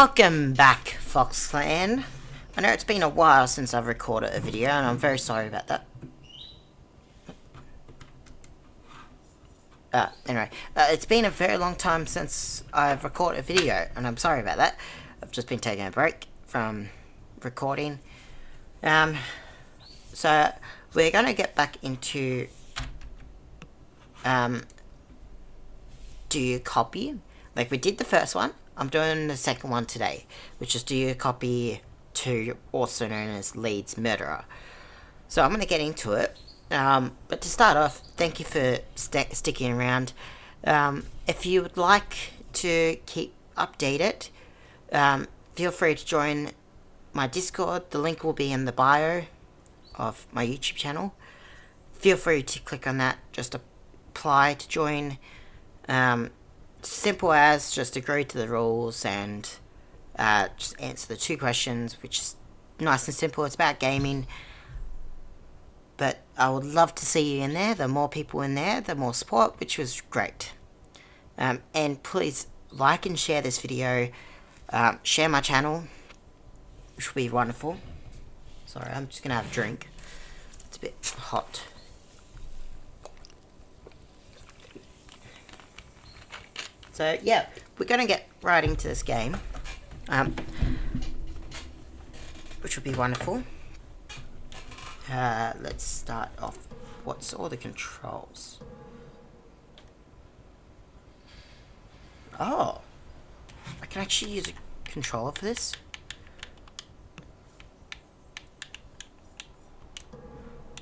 Welcome back, Fox Clan. I know it's been a while since I've recorded a video, and I'm very sorry about that. It's been a very long time since I've recorded a video, and I'm sorry about that. I've just been taking a break from recording. So we're gonna get back into do you copy? Like we did the first one. I'm doing the second one today, which is do you copy 2, also known as Leeds Murder. So I'm going to get into it. But to start off, thank you for sticking around. If you would like to keep updated, feel free to join my Discord. The link will be in the bio of my YouTube channel. Feel free to click on that. Just apply to join. Simple as just agree to the rules and just answer the 2 questions, which is nice and simple. It's about gaming, but I would love to see you in there. The more people in there, the more support, which was great. And please like and share this video. Share my channel, which will be wonderful. Sorry, I'm just gonna have a drink. It's a bit hot. So yeah, we're gonna get right into this game, which will be wonderful. Let's start off. What's all the controls? Oh, I can actually use a controller for this.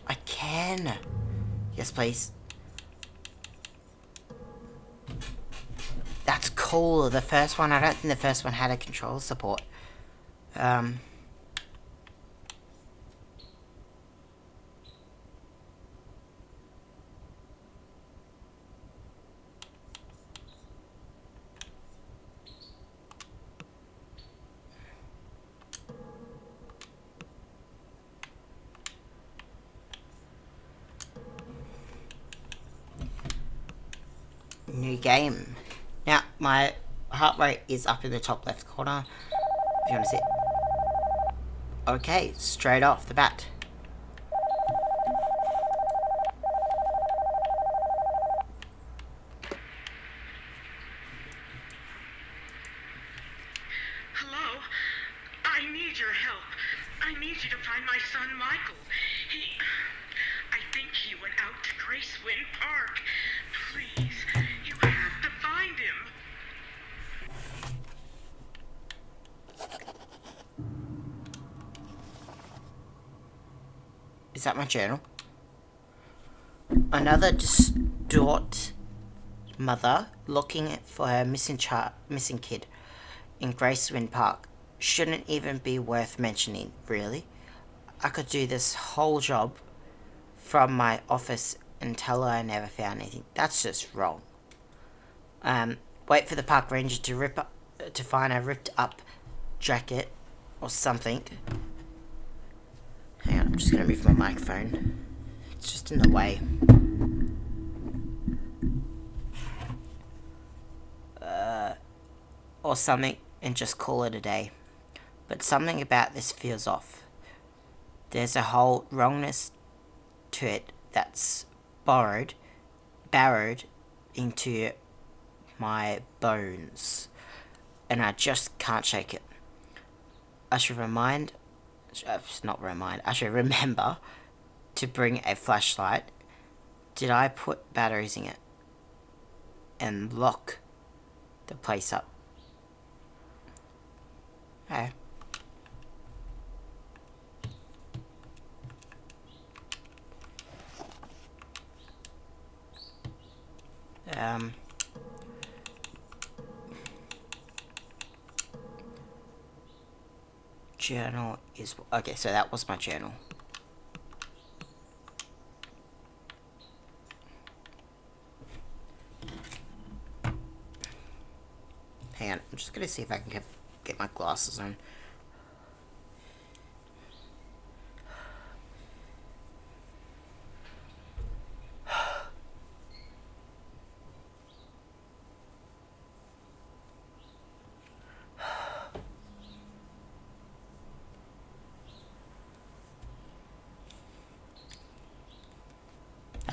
I can. Yes, please. That's cool. The first one, I don't think the first one had a controller support. New game. Now, my heart rate is up in the top left corner, if you want to see it. Okay, straight off the bat. Hello? I need your help. I need you to find my son, Michael. I think he went out to Gracewind Park. Please, you have to find him. Is that my journal? Another distraught mother looking for her missing kid in Gracewind Park. Shouldn't even be worth mentioning, really. I could do this whole job from my office and tell her I never found anything. That's just wrong. Wait for the park ranger to find a ripped up jacket or something. Hang on, I'm just gonna move my microphone. It's just in the way. Or something, and just call it a day. But something about this feels off. There's a whole wrongness to it that's burrowed into my bones, and I just can't shake it. I should remember to bring a flashlight. Did I put batteries in it and lock the place up? Okay. Journal is okay, so that was my journal. Hang on, I'm just gonna see if I can get my glasses on.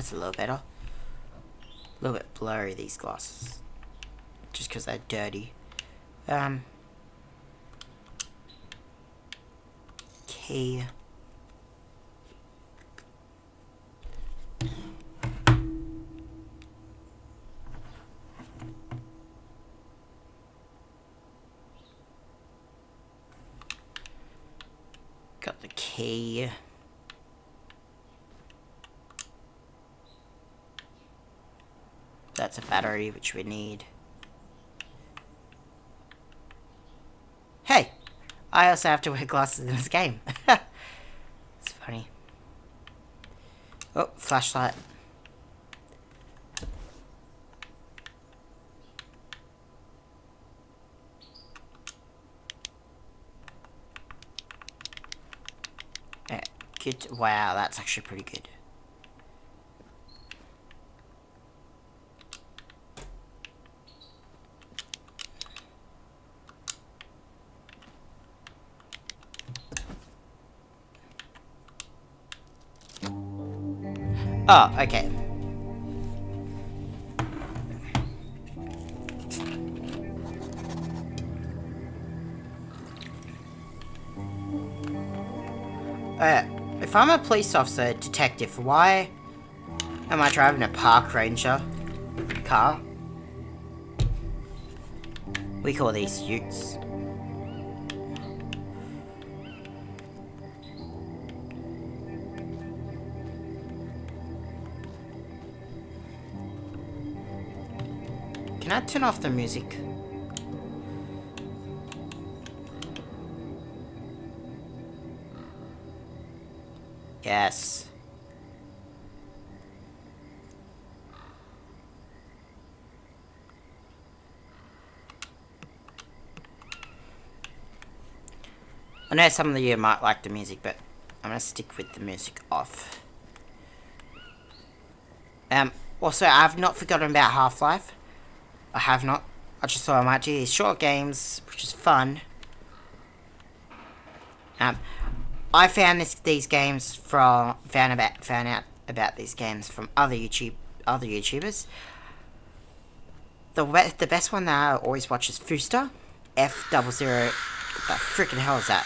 That's a little better. A little bit blurry, these glasses. Just because they're dirty. Key. Got the key. That's a battery, which we need. Hey! I also have to wear glasses in this game. It's funny. Oh, flashlight. Yeah, good. Wow, that's actually pretty good. Oh, okay. If I'm a police officer, detective, why am I driving a park ranger car? We call these utes. Can I turn off the music? Yes. I know some of you might like the music, but I'm gonna stick with the music off. Also, I've not forgotten about Half-Life. I have not. I just thought I might do these short games, which is fun. I found these games from found out about these games from other YouTubers. The best one that I always watch is Fooster, F00. What the freaking hell is that?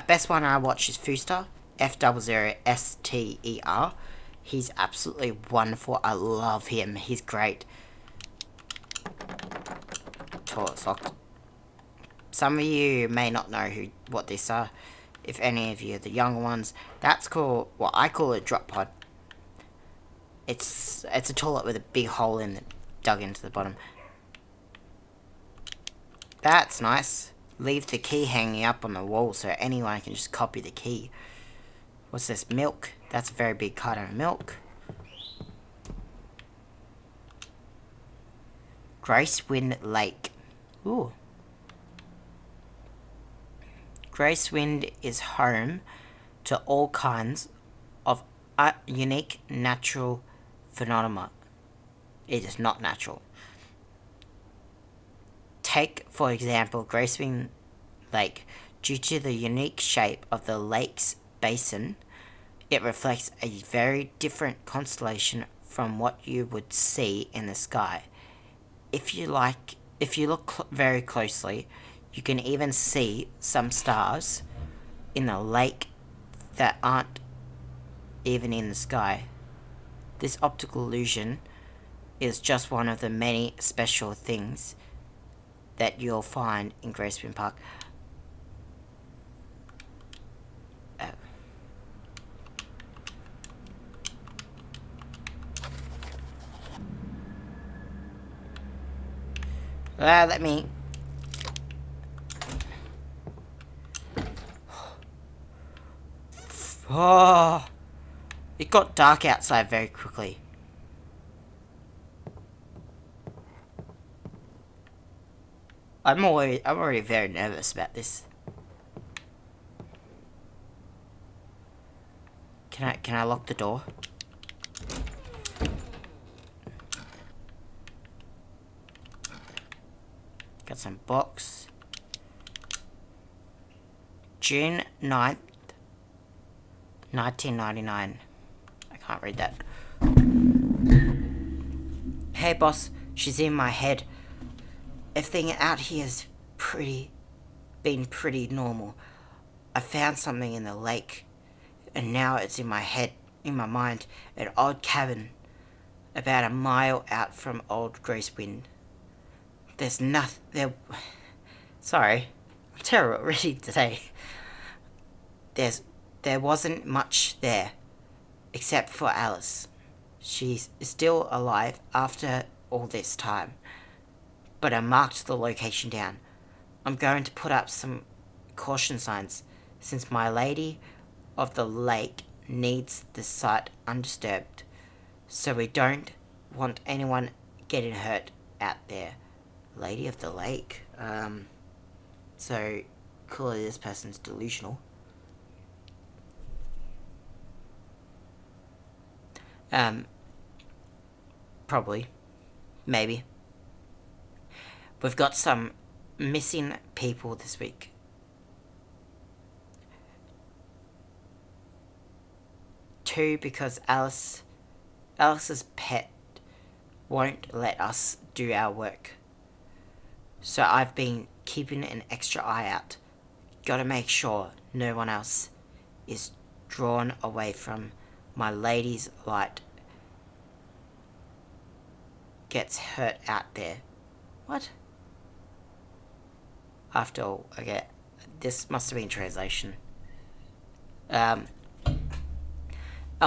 Best one I watch is Fooster, F00STER. He's absolutely wonderful. I love him. He's great. Toilet's locked. Some of you may not know what these are. If any of you are the younger ones, that's called what I call a drop pod. It's a toilet with a big hole in it, dug into the bottom. That's nice. Leave the key hanging up on the wall so anyone can just copy the key. What's this? Milk. That's a very big carton of milk. Gracewind Lake. Ooh. Gracewind is home to all kinds of unique natural phenomena. It is not natural. Take, for example, Gracewind Lake. Due to the unique shape of the lake's basin, it reflects a very different constellation from what you would see in the sky. If you look very closely, you can even see some stars in the lake that aren't even in the sky. This optical illusion is just one of the many special things that you'll find in Gracewind Park. Let me... Oh, it got dark outside very quickly. I'm already very nervous about this. Can I lock the door? Got some books. June 9th. 1999. I can't read that. Hey boss, she's in my head. Everything out here's been pretty normal. I found something in the lake, and now it's in my head, in my mind, an odd cabin about a mile out from old Gracewind. There's nothing there. Sorry, I'm terrible at reading today. There wasn't much there, except for Alice. She's still alive after all this time, but I marked the location down. I'm going to put up some caution signs, since my lady of the lake needs the site undisturbed, so we don't want anyone getting hurt out there. Lady of the lake. So clearly this person's delusional. Probably. Maybe. We've got some missing people this week. Two, because Alice's pet won't let us do our work. So I've been keeping an extra eye out. Gotta make sure no one else is drawn away from my lady's light. Gets hurt out there. What? After all, okay, this must have been translation. I'll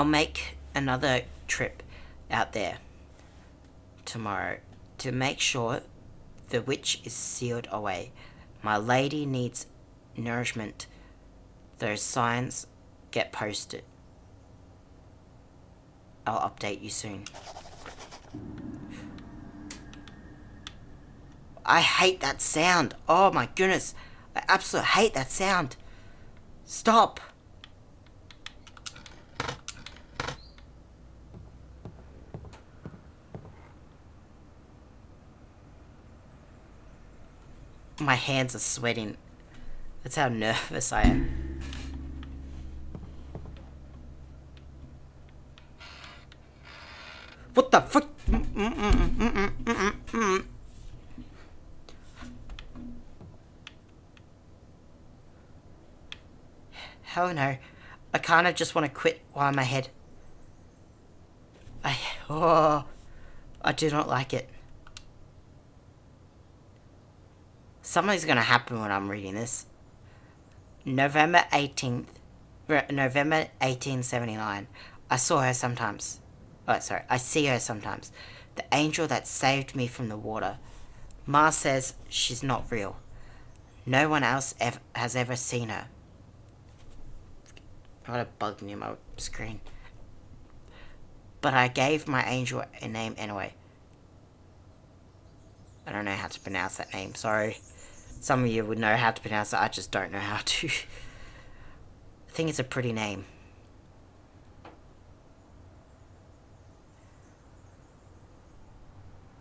make another trip out there tomorrow to make sure the witch is sealed away. My lady needs nourishment. Those signs get posted. I'll update you soon. I hate that sound. Oh my goodness. I absolutely hate that sound. Stop. My hands are sweating. That's how nervous I am. What the fuck? Hell no. I kind of just want to quit while I'm ahead. I do not like it. Something's going to happen when I'm reading this. November 1879. I saw her sometimes. I see her sometimes. The angel that saved me from the water. Ma says she's not real. No one else has ever seen her. Got a bug near my screen. But I gave my angel a name anyway. I don't know how to pronounce that name, sorry. Some of you would know how to pronounce it, I just don't know how to. I think it's a pretty name.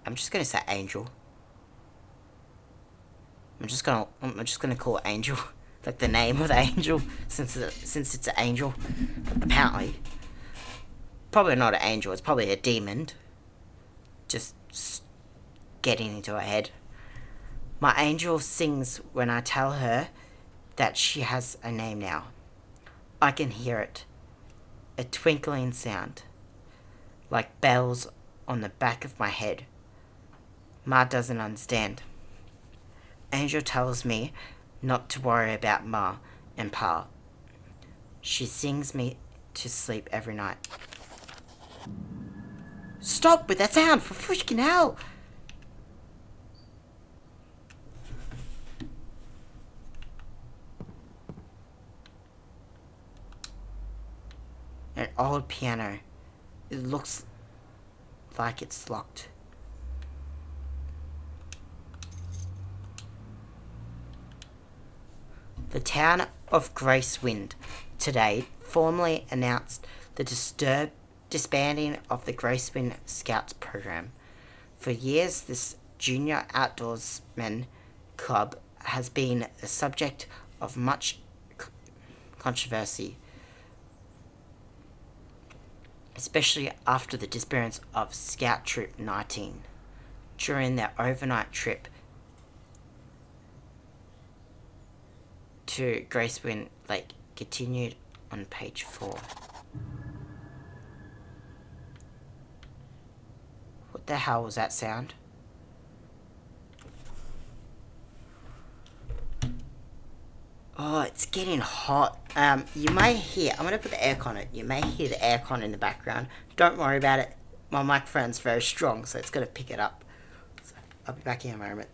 I'm just gonna say Angel. I'm just gonna call it Angel. Like the name of the angel, since it's an angel. Apparently. Probably not an angel, it's probably a demon. Just getting into her head. My angel sings when I tell her that she has a name now. I can hear it. A twinkling sound. Like bells on the back of my head. Ma doesn't understand. Angel tells me not to worry about Ma and Pa. She sings me to sleep every night. Stop with that sound, for freaking hell! An old piano. It looks like it's locked. The town of Gracewind today formally announced the disbanding of the Gracewind Scouts program. For years, this junior outdoorsman club has been the subject of much controversy. especially after the disappearance of Scout Troop 19 during their overnight trip to Gracewind Lake. Continued on page 4. What the hell was that sound? Oh, it's getting hot. You may hear, I'm going to put the aircon on it. You may hear the aircon in the background. Don't worry about it. My microphone's very strong, so it's going to pick it up. So I'll be back in a moment.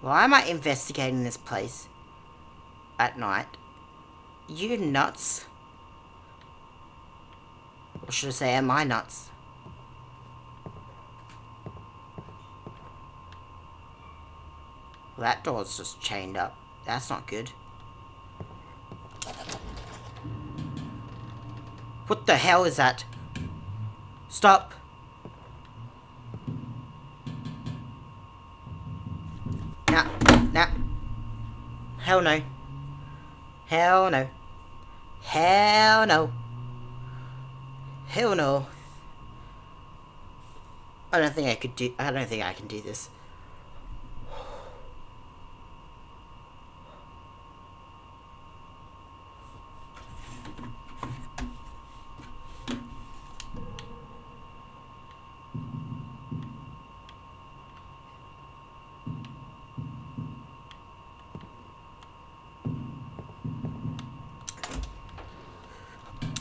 Why am I investigating this place at night? You nuts? Or should I say, am I nuts? Well, that door's just chained up. That's not good. What the hell is that? Stop! Nah. Hell no. Hell no. Hell no. Hell no. I don't think I can do this.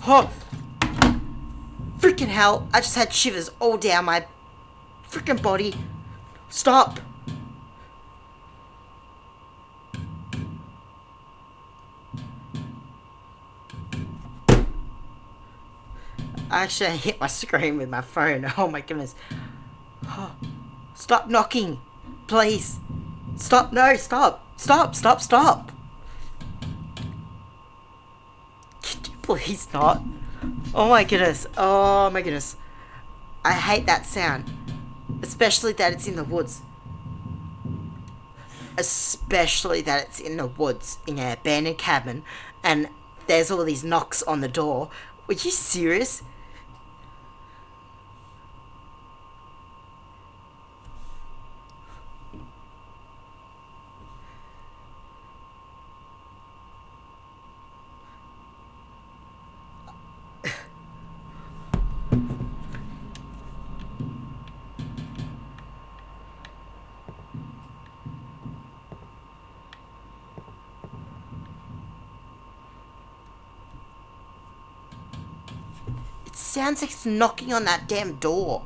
Oh! Freaking hell! I just had shivers all down my freaking body. Stop! I actually hit my screen with my phone. Oh my goodness. Oh. Stop knocking! Please! Stop! No! Stop! Stop! Please not. Oh my goodness. Oh my goodness. I hate that sound. Especially that it's in the woods. Especially that it's in the woods in an abandoned cabin and there's all these knocks on the door. Were you serious? Sounds like it's knocking on that damn door.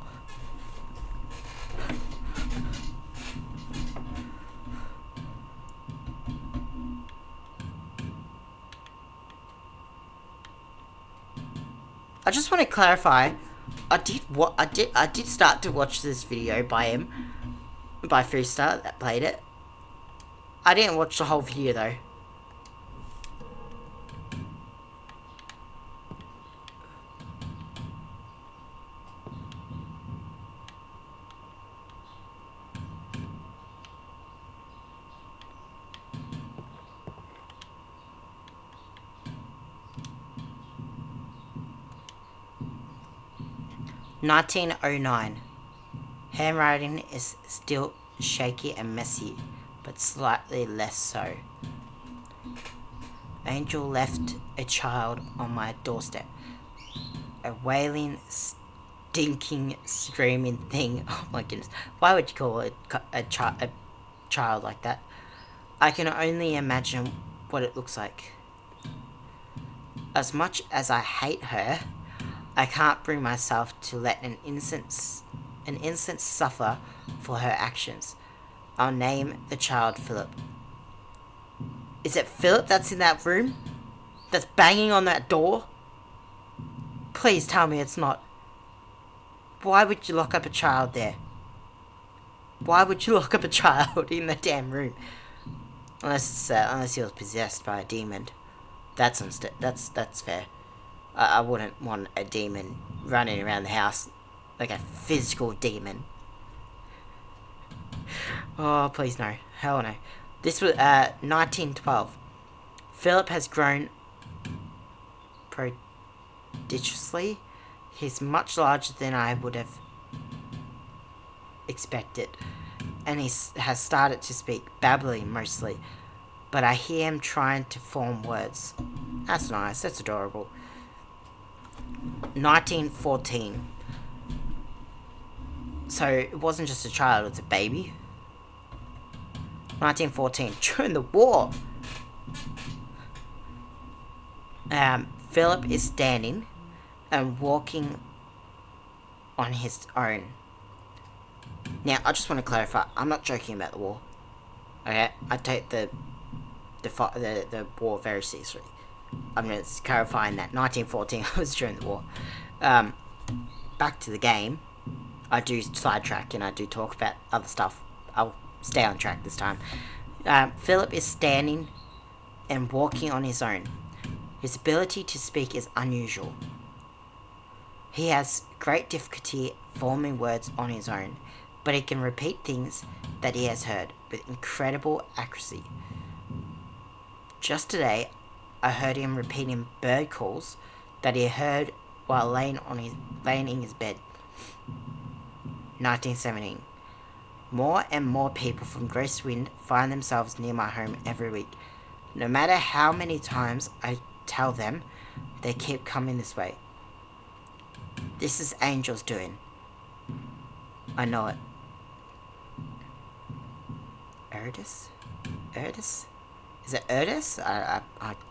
I just want to clarify. I did start to watch this video by him, by Freestar that played it. I didn't watch the whole video though. "1909. Handwriting is still shaky and messy, but slightly less so. Angel left a child on my doorstep. A wailing, stinking, screaming thing. Oh my goodness. Why would you call it a child like that? I can only imagine what it looks like. As much as I hate her, I can't bring myself to let an innocent suffer for her actions. I'll name the child Philip." Is it Philip that's in that room? That's banging on that door? Please tell me it's not. Why would you lock up a child there? Why would you lock up a child in the damn room? Unless he was possessed by a demon. That's fair. I wouldn't want a demon running around the house like a physical demon. Oh, please no. Hell no. This was 1912. Philip has grown prodigiously. He's much larger than I would have expected, and he has started to speak, babbling mostly, but I hear him trying to form words. That's nice, that's adorable. 1914. So it wasn't just a child, it's a baby. 1914, during the war. Philip is standing and walking on his own. Now, I just want to clarify, I'm not joking about the war. Okay, I take the war very seriously. I'm just clarifying that 1914 was during the war. Back to the game. I do sidetrack and I do talk about other stuff. I'll stay on track this time. Philip is standing and walking on his own. His ability to speak is unusual. He has great difficulty forming words on his own, but he can repeat things that he has heard with incredible accuracy. Just today, I heard him repeating bird calls that he heard while laying in his bed. 1917. More and more people from Gracewind find themselves near my home every week. No matter how many times I tell them, they keep coming this way. This is Angel's doing. I know it. Erdis? Is it Erdis?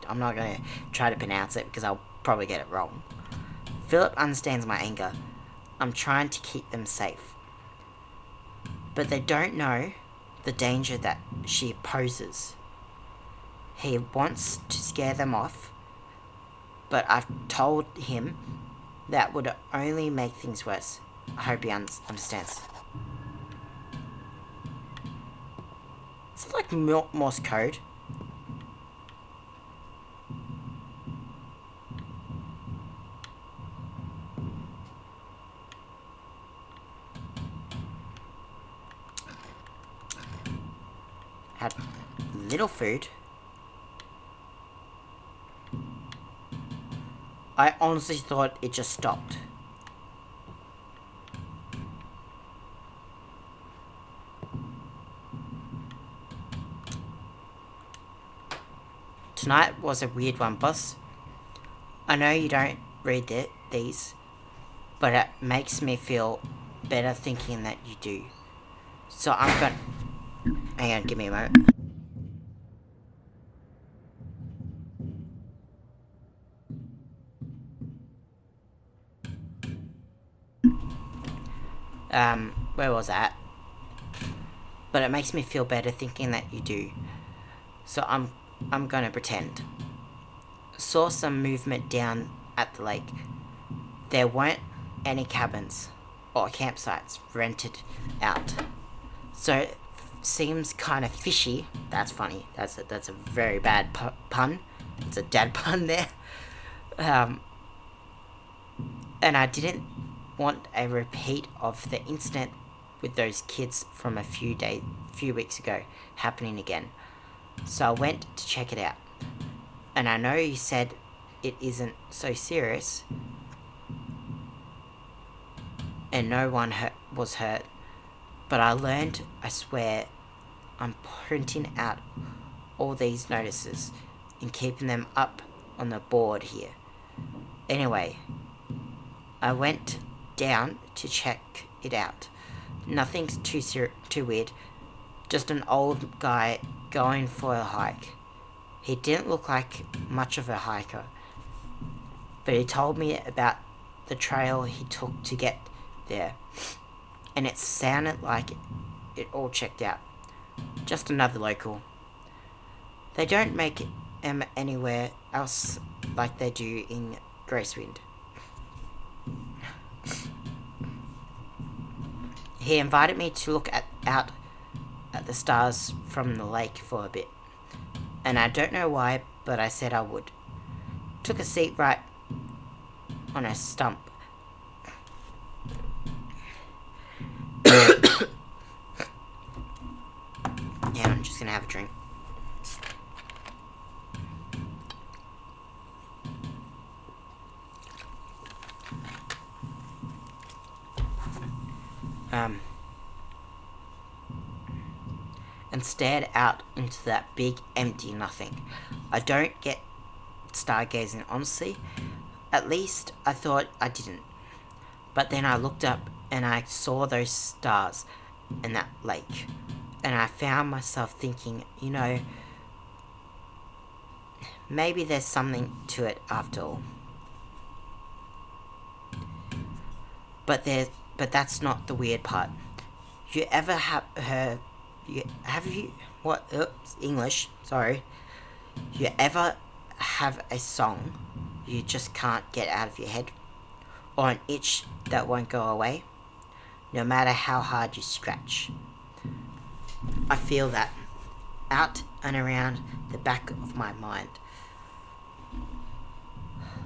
I'm not going to try to pronounce it because I'll probably get it wrong. Philip understands my anger. I'm trying to keep them safe. But they don't know the danger that she poses. He wants to scare them off, but I've told him that would only make things worse. I hope he understands. It's like Morse code. Had little food. I honestly thought it just stopped. Tonight was a weird one, boss. I know you don't read these, but it makes me feel better thinking that you do. So I'm gonna... Hang on, give me a moment. Where was that? But it makes me feel better thinking that you do. So I'm gonna pretend. Saw some movement down at the lake. There weren't any cabins or campsites rented out. So it seems kind of fishy. That's funny. That's a very bad pun. It's a dad pun there. And I didn't want a repeat of the incident with those kids from a few weeks ago happening again. So I went to check it out. And I know you said it isn't so serious and no one was hurt, but I learned, I swear, I'm printing out all these notices and keeping them up on the board here. Anyway, I went down to check it out. Nothing's too weird. Just an old guy going for a hike. He didn't look like much of a hiker, but he told me about the trail he took to get there, and it sounded like it all checked out. Just another local. They don't make them anywhere else like they do in Gracewind. He invited me to look out at the stars from the lake for a bit. And I don't know why, but I said I would. Took a seat right on a stump. Yeah, I'm just gonna have a drink. And stared out into that big empty nothing. I don't get stargazing, honestly. At least I thought I didn't. But then I looked up and I saw those stars in that lake. And I found myself thinking, you know, maybe there's something to it after all. But that's not the weird part. You ever English, sorry. You ever have a song you just can't get out of your head? Or an itch that won't go away? No matter how hard you scratch. I feel that out and around the back of my mind.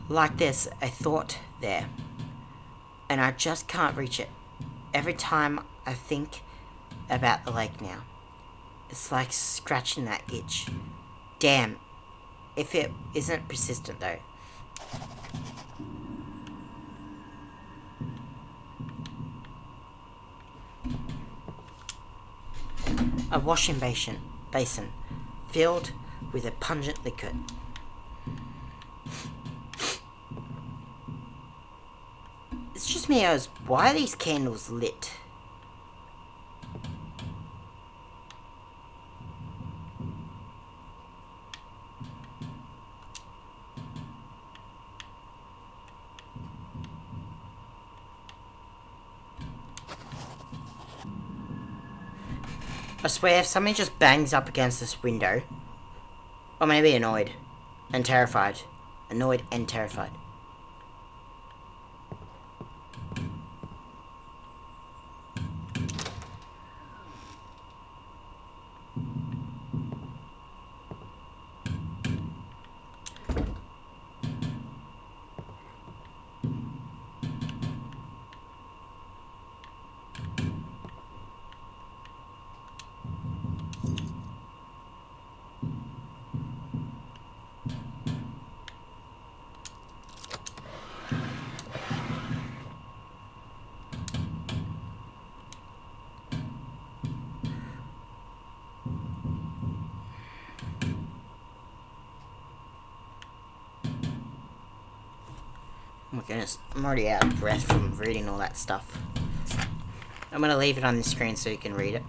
Like there's a thought there. And I just can't reach it. Every time I think about the lake now, it's like scratching that itch. Damn, if it isn't persistent though. A washing basin filled with a pungent liquid. It's just me, why are these candles lit? I swear, if something just bangs up against this window, I'm gonna be annoyed and terrified. Annoyed and terrified. Oh my goodness, I'm already out of breath from reading all that stuff. I'm gonna leave it on the screen so you can read it.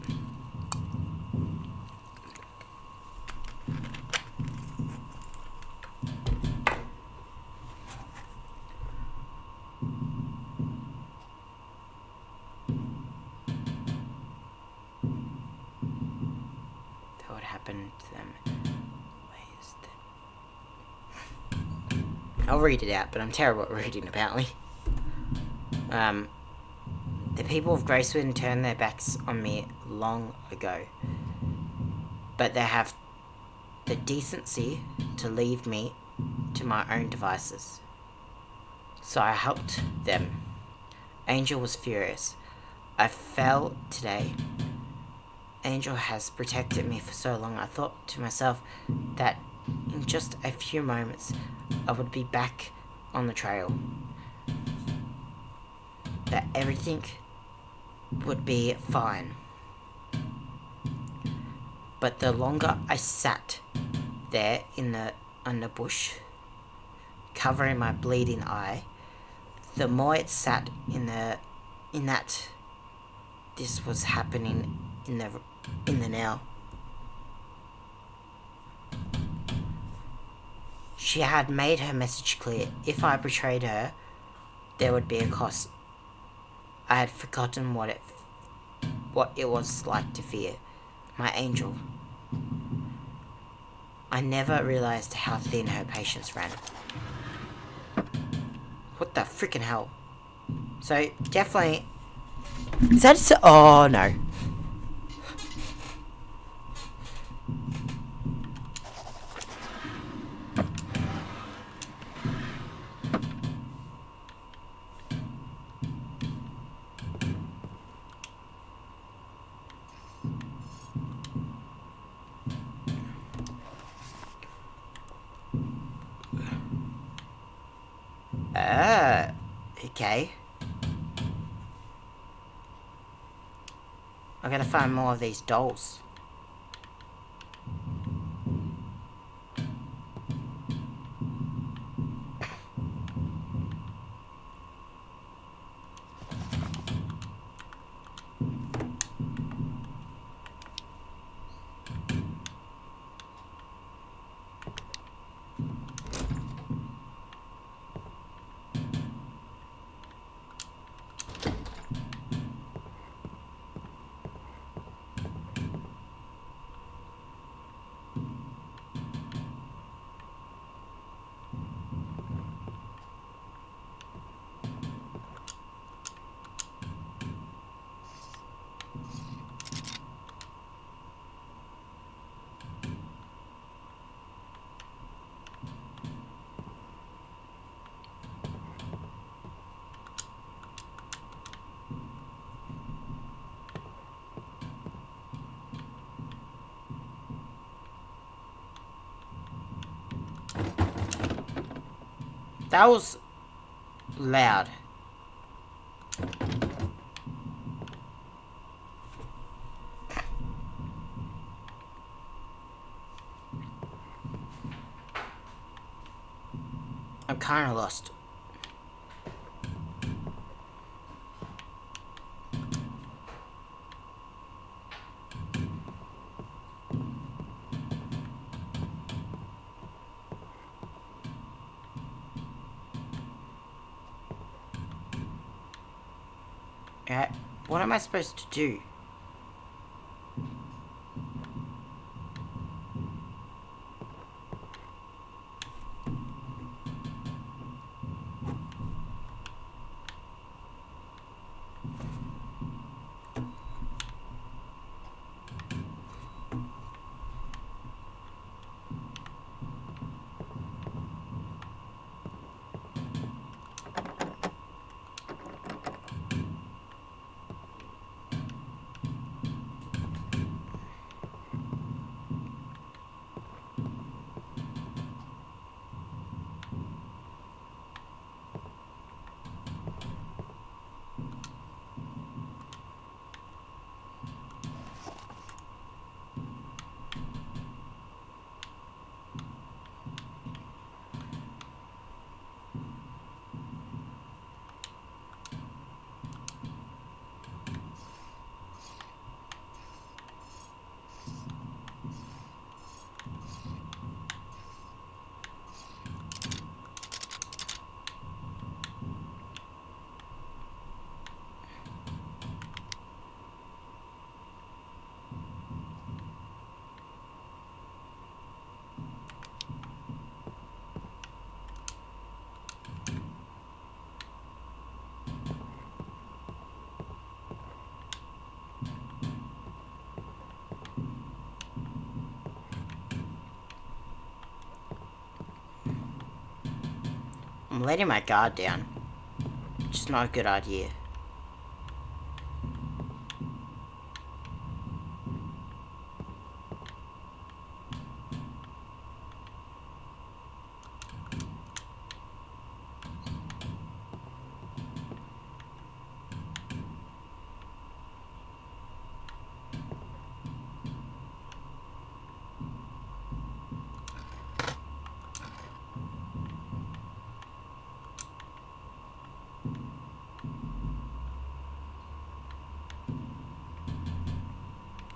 That would happen to them. I'll read it out, but I'm terrible at reading, apparently. The people of Gracewind turned their backs on me long ago. But they have the decency to leave me to my own devices. So I helped them. Angel was furious. I fell today. Angel has protected me for so long. I thought to myself that in just a few moments I would be back on the trail. That everything would be fine. But the longer I sat there in the underbush, covering my bleeding eye, the more it sat in that this was happening in the now. She had made her message clear. If I betrayed her, there would be a cost. I had forgotten what it was like to fear. My angel. I never realized how thin her patience ran. What the freaking hell? So, definitely Is that so? Oh no. Okay. I gotta find more of these dolls. That was loud. I'm kinda lost. What am I supposed to do? I'm letting my guard down. Which is not a good idea.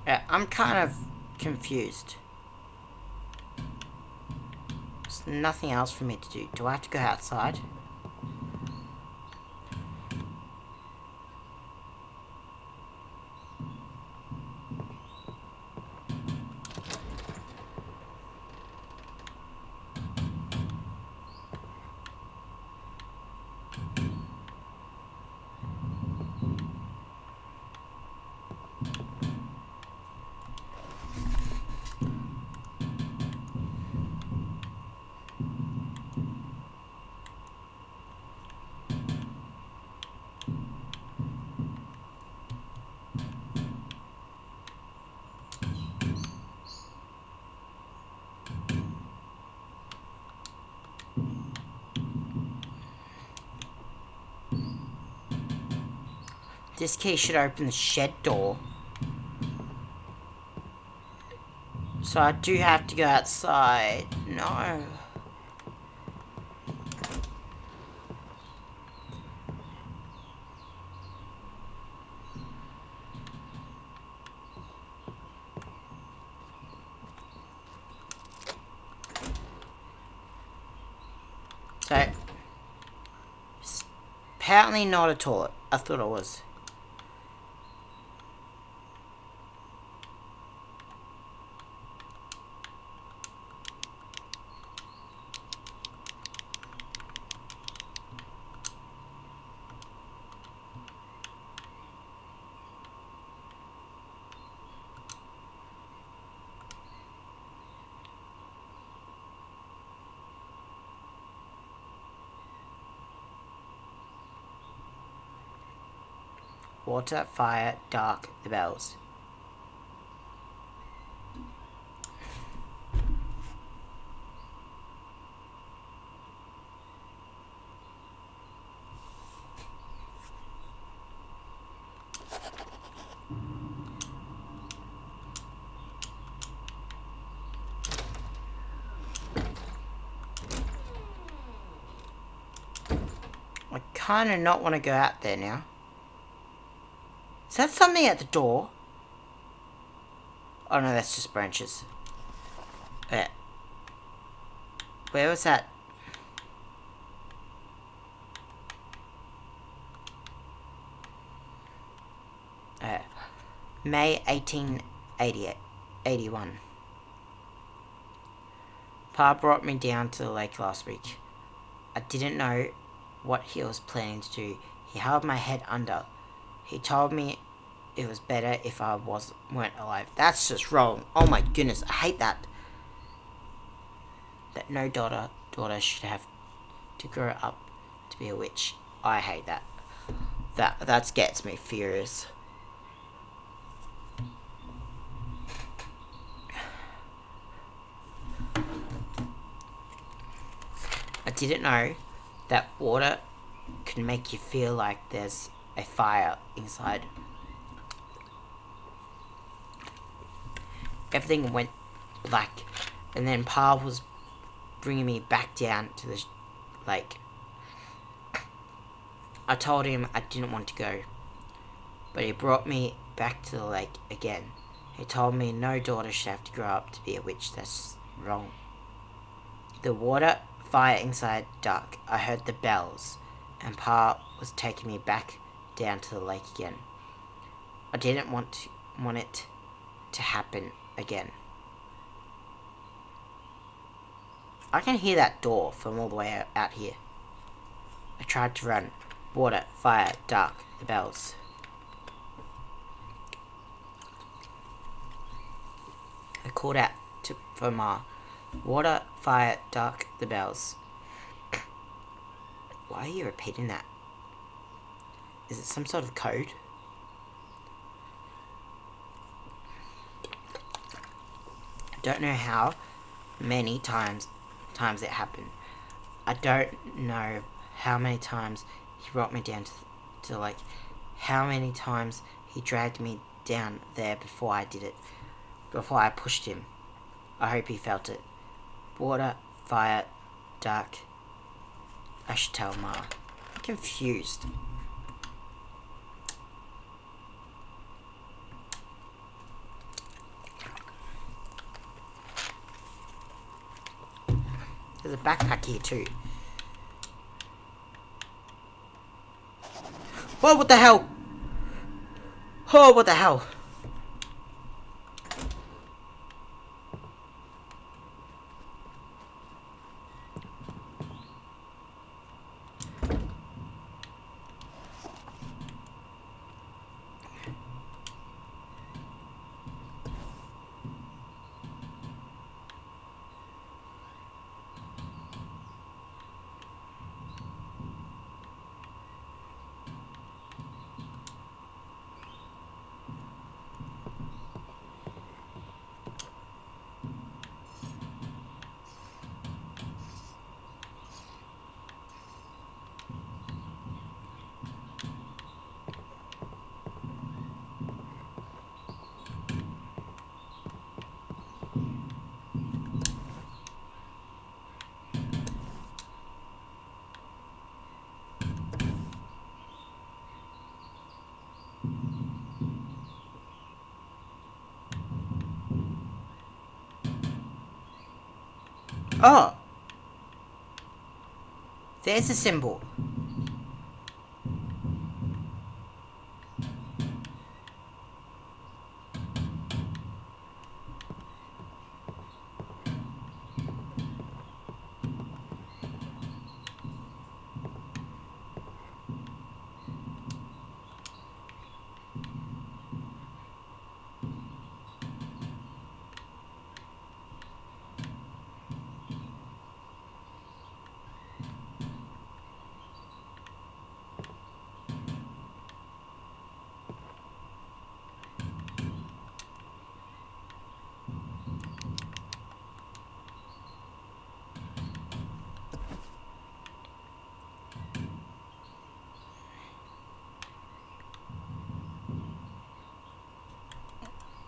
Yeah, I'm kind of confused. There's nothing else for me to do. Do I have to go outside? This key should open the shed door. So I do have to go outside. No. So, it's apparently not a toilet. I thought it was. Water, fire, dark, the bells. I kind of not want to go out there now. Is that something at the door? Oh no, that's just branches. Where was that? May 1881. Pa brought me down to the lake last week. I didn't know what he was planning to do. He held my head under. He told me it was better if I weren't alive. That's just wrong. Oh my goodness, I hate that. That no daughter should have to grow up to be a witch. I hate that. That gets me furious. I didn't know that water can make you feel like there's a fire inside. Everything went black, and then Pa was bringing me back down to the lake. I told him I didn't want to go, but he brought me back to the lake again. He told me no daughter should have to grow up to be a witch. That's wrong. The water, fire inside, dark. I heard the bells, and Pa was taking me back down to the lake again. I didn't want it to happen again. I can hear that door from all the way out here. I tried to run. Water, fire, dark, the bells. I called out for Ma. Water, fire, dark, the bells. Why are you repeating that? Is it some sort of code? I don't know how many times it happened. I don't know how many times he brought me down to the lake. How many times he dragged me down there before I did it. Before I pushed him. I hope he felt it. Water, fire, dark. I should tell Ma. I'm confused. There's a backpack here too. Whoa, what the hell? Oh, what the hell? Oh! There's a symbol.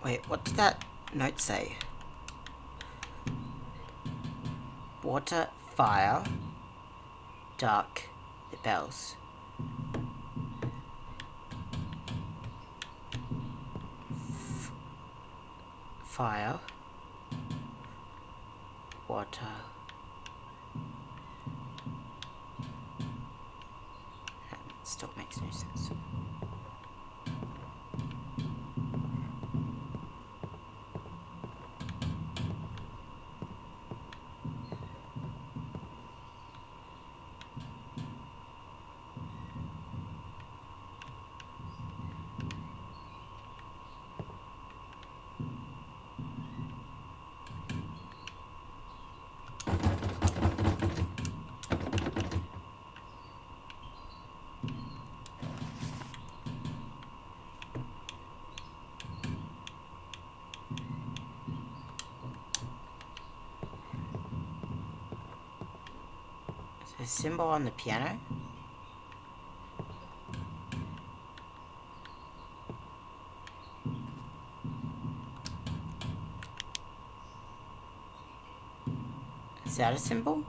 Wait, what did that note say? Water, fire, dark, the bells. Fire, water. That still makes no sense. A symbol on the piano? Is that a symbol?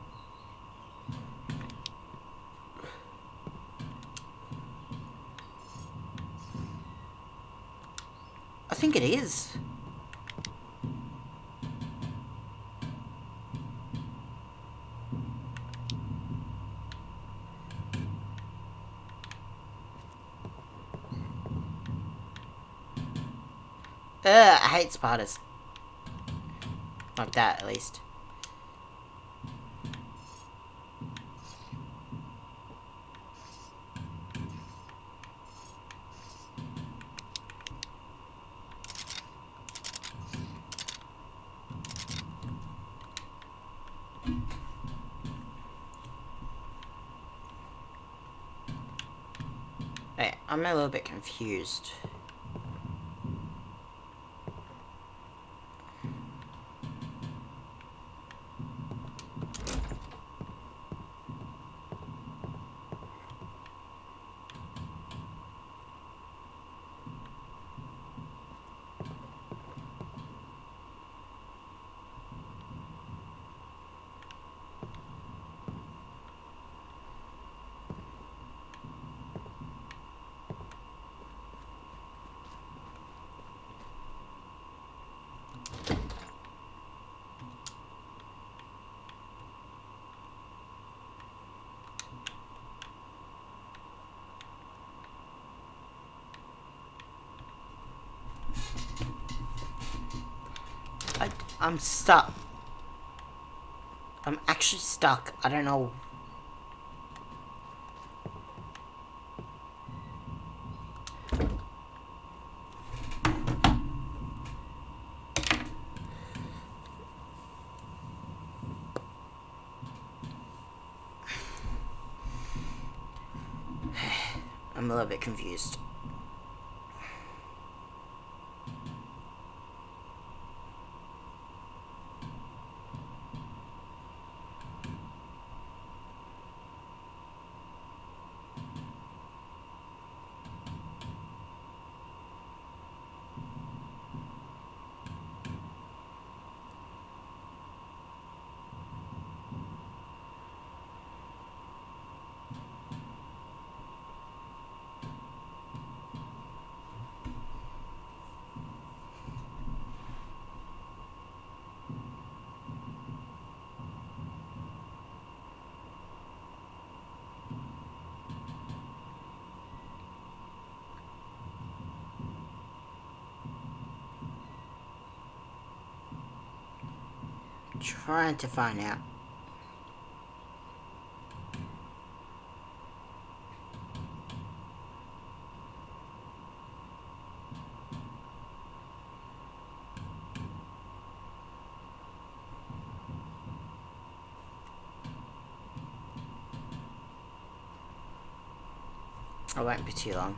I think it is. I hate spiders. Like that, at least. Wait, I'm a little bit confused. I'm stuck. I'm actually stuck. I don't know. I'm a little bit confused. Trying to find out. I won't be too long.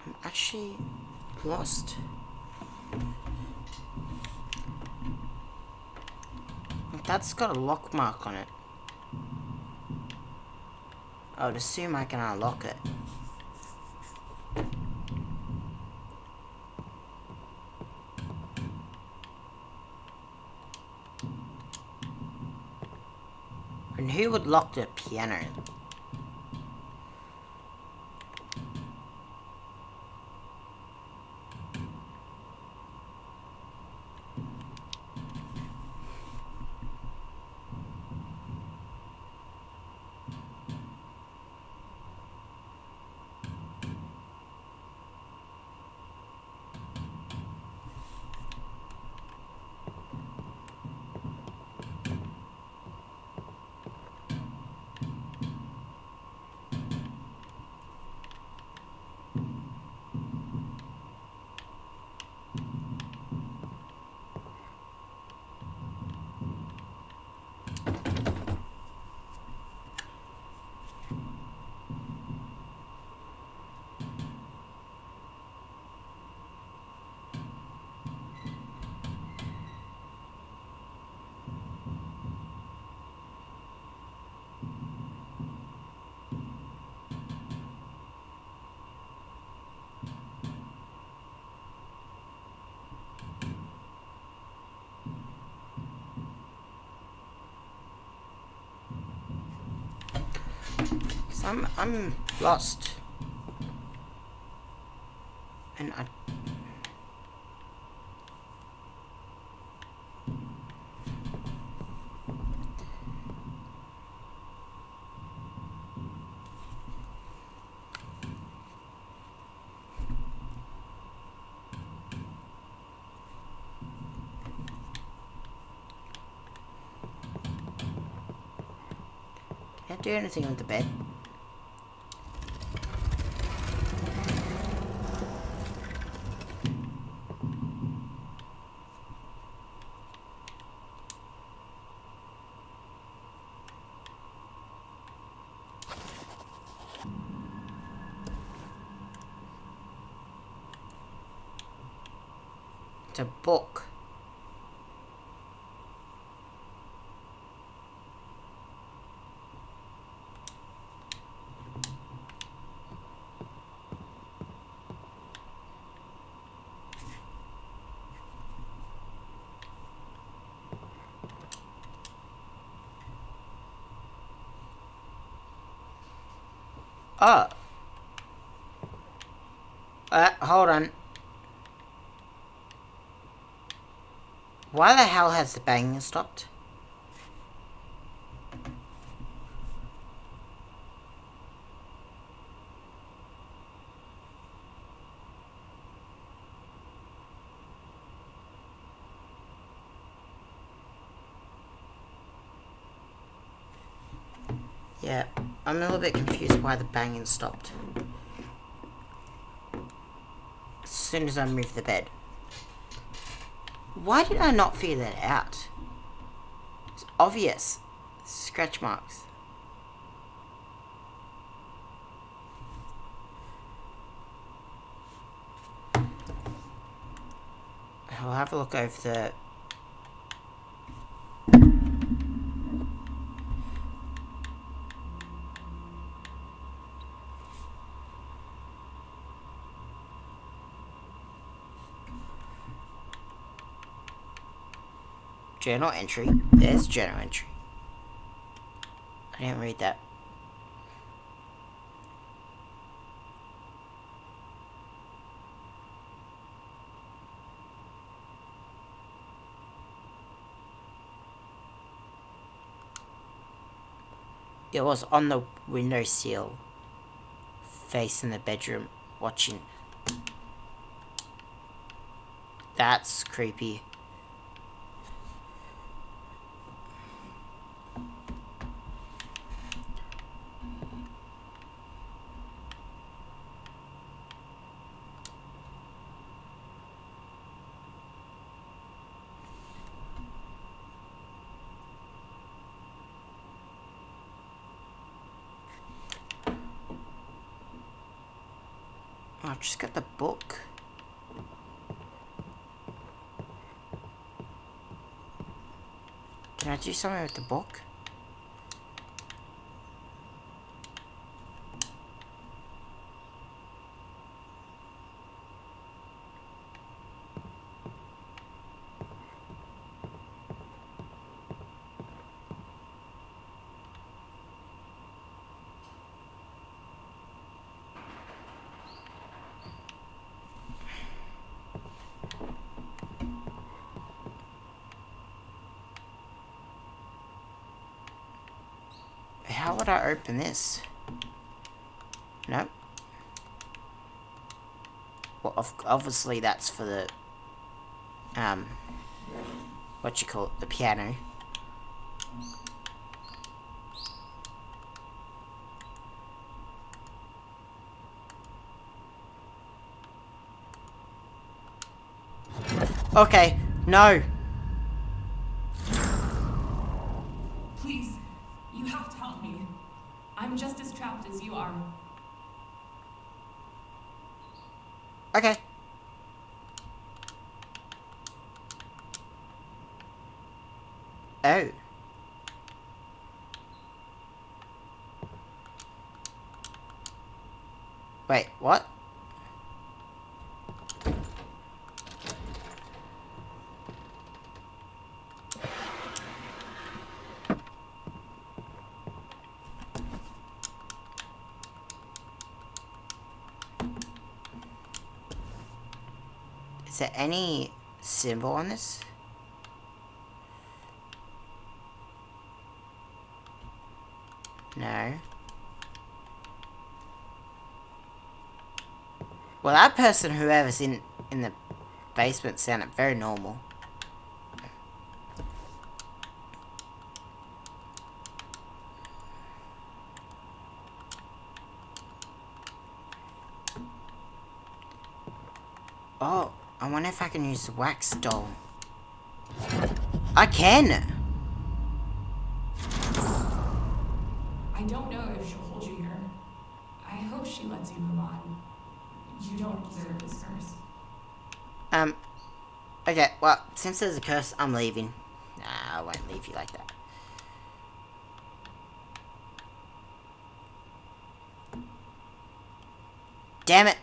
I'm actually lost. That's got a lock mark on it. I would assume I can unlock it. And who would lock the piano? I'm lost. And I... Can't do anything with the bed. It's a book. Oh. Hold on. Why the hell has the banging stopped? Yeah, I'm a little bit confused why the banging stopped. As soon as I moved the bed. Why did I not figure that out? It's obvious. Scratch marks. I'll have a look over the... Journal entry. There's journal entry. I didn't read that. It was on the windowsill, facing the bedroom, watching. That's creepy. Oh, I've just got the book. Can I do something with the book? How would I open this? Nope. Well, obviously that's for the, what you call it, the piano. Okay, no. Please, you have to help me. I'm just as trapped as you are. Okay. Oh. Wait, what? Is there any symbol on this? No. Well, that person, whoever's in the basement, sounded very normal. Oh, I wonder if I can use the wax doll. I can! I don't know if she'll hold you here. I hope she lets you move on. You don't deserve this curse. Okay, well, since there's a curse, I'm leaving. Nah, I won't leave you like that. Damn it!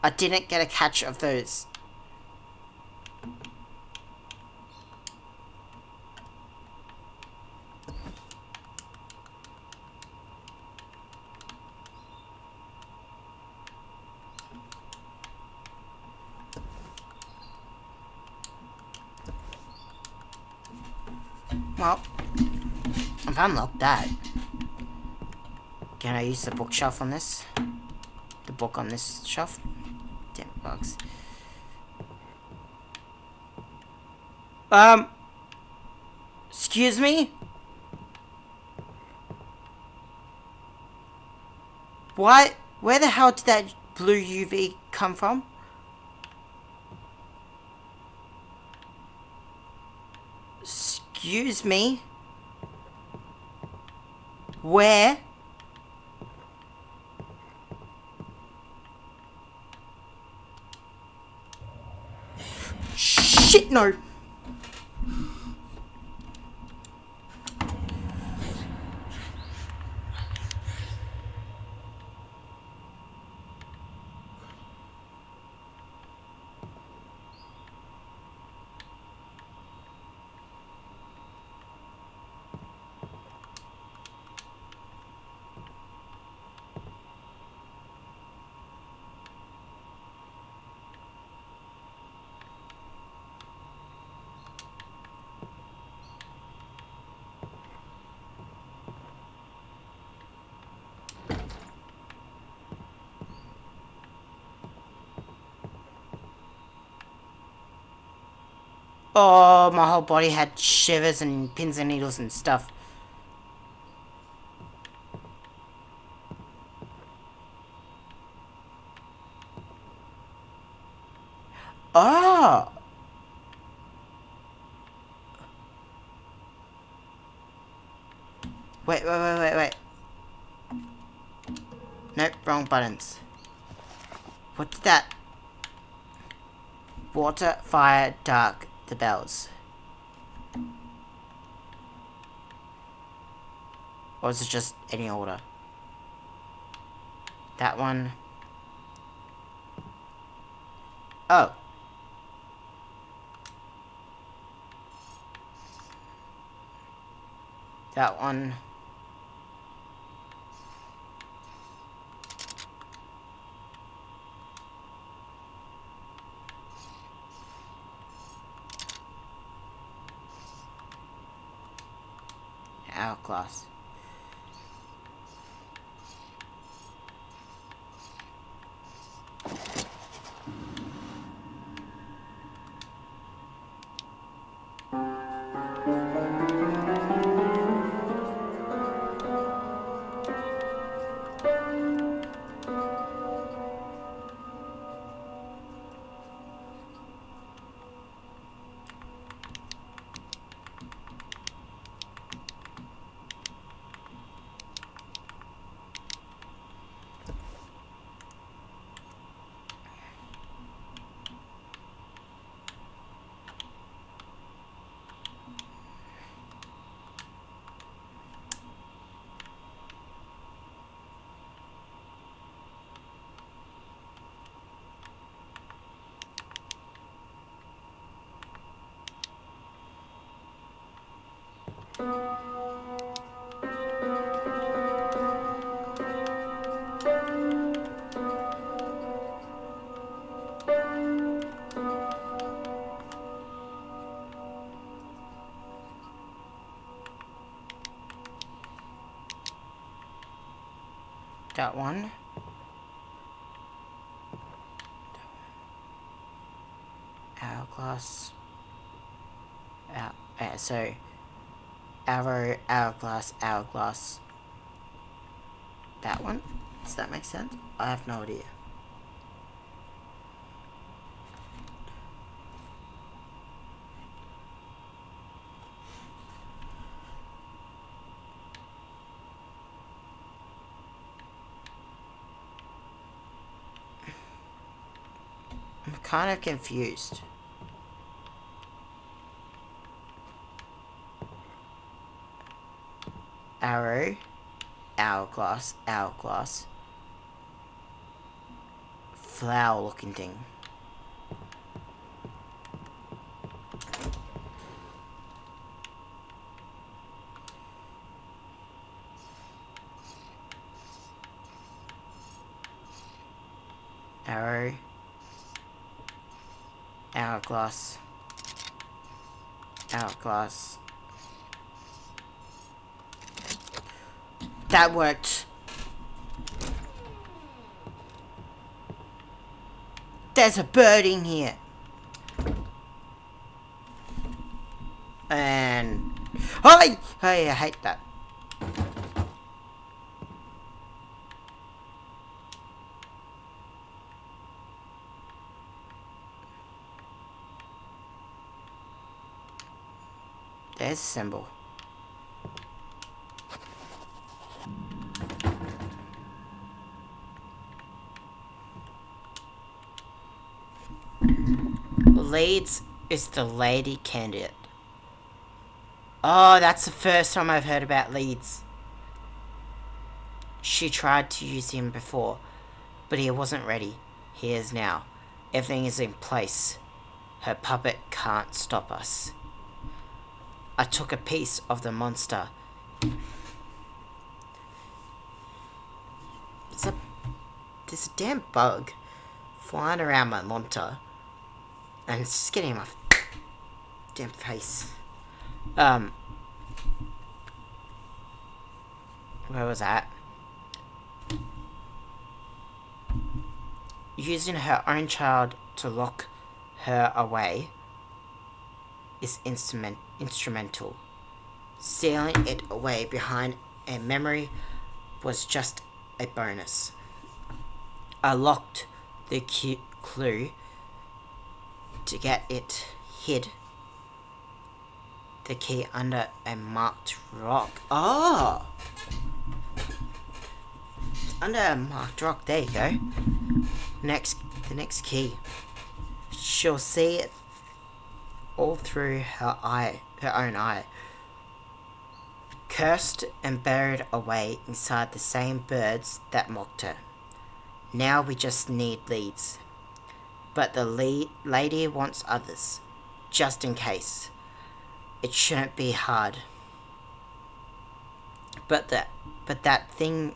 I didn't get a catch of those. Well, I've unlocked that. Can I use the bookshelf on this? The book on this shelf? Damn bugs. Excuse me? What? Where the hell did that blue UV come from? Excuse me? Where? Shit, no! Oh, my whole body had shivers and pins and needles and stuff. Oh! Wait. Nope, wrong buttons. What did that? Water, fire, dark, the bells. Or is it just any order? That one. Oh. That one. Hourglass. That one. Hourglass. So, arrow, hourglass, hourglass. That one? Does that make sense? I have no idea. I'm kind of confused. Arrow, hourglass, hourglass. Flower looking thing. Arrow, hourglass, hourglass. That worked. There's a bird in here. And... Hi! Hey, I hate that. There's a symbol. Leeds is the lady candidate. Oh, that's the first time I've heard about Leeds. She tried to use him before, but he wasn't ready. He is now. Everything is in place. Her puppet can't stop us. I took a piece of the monster. There's a damn bug flying around my monitor. And it's just getting in my damn face. Where was that? Using her own child to lock her away. is instrumental. Sealing it away behind a memory was just a bonus. I locked the clue to get it hid the key under a marked rock. Oh! Under a marked rock, there you go. The next key. She'll see it all through her own eye. Cursed and buried away inside the same birds that mocked her. Now we just need leads. But the lady wants others, just in case. It shouldn't be hard. But that thing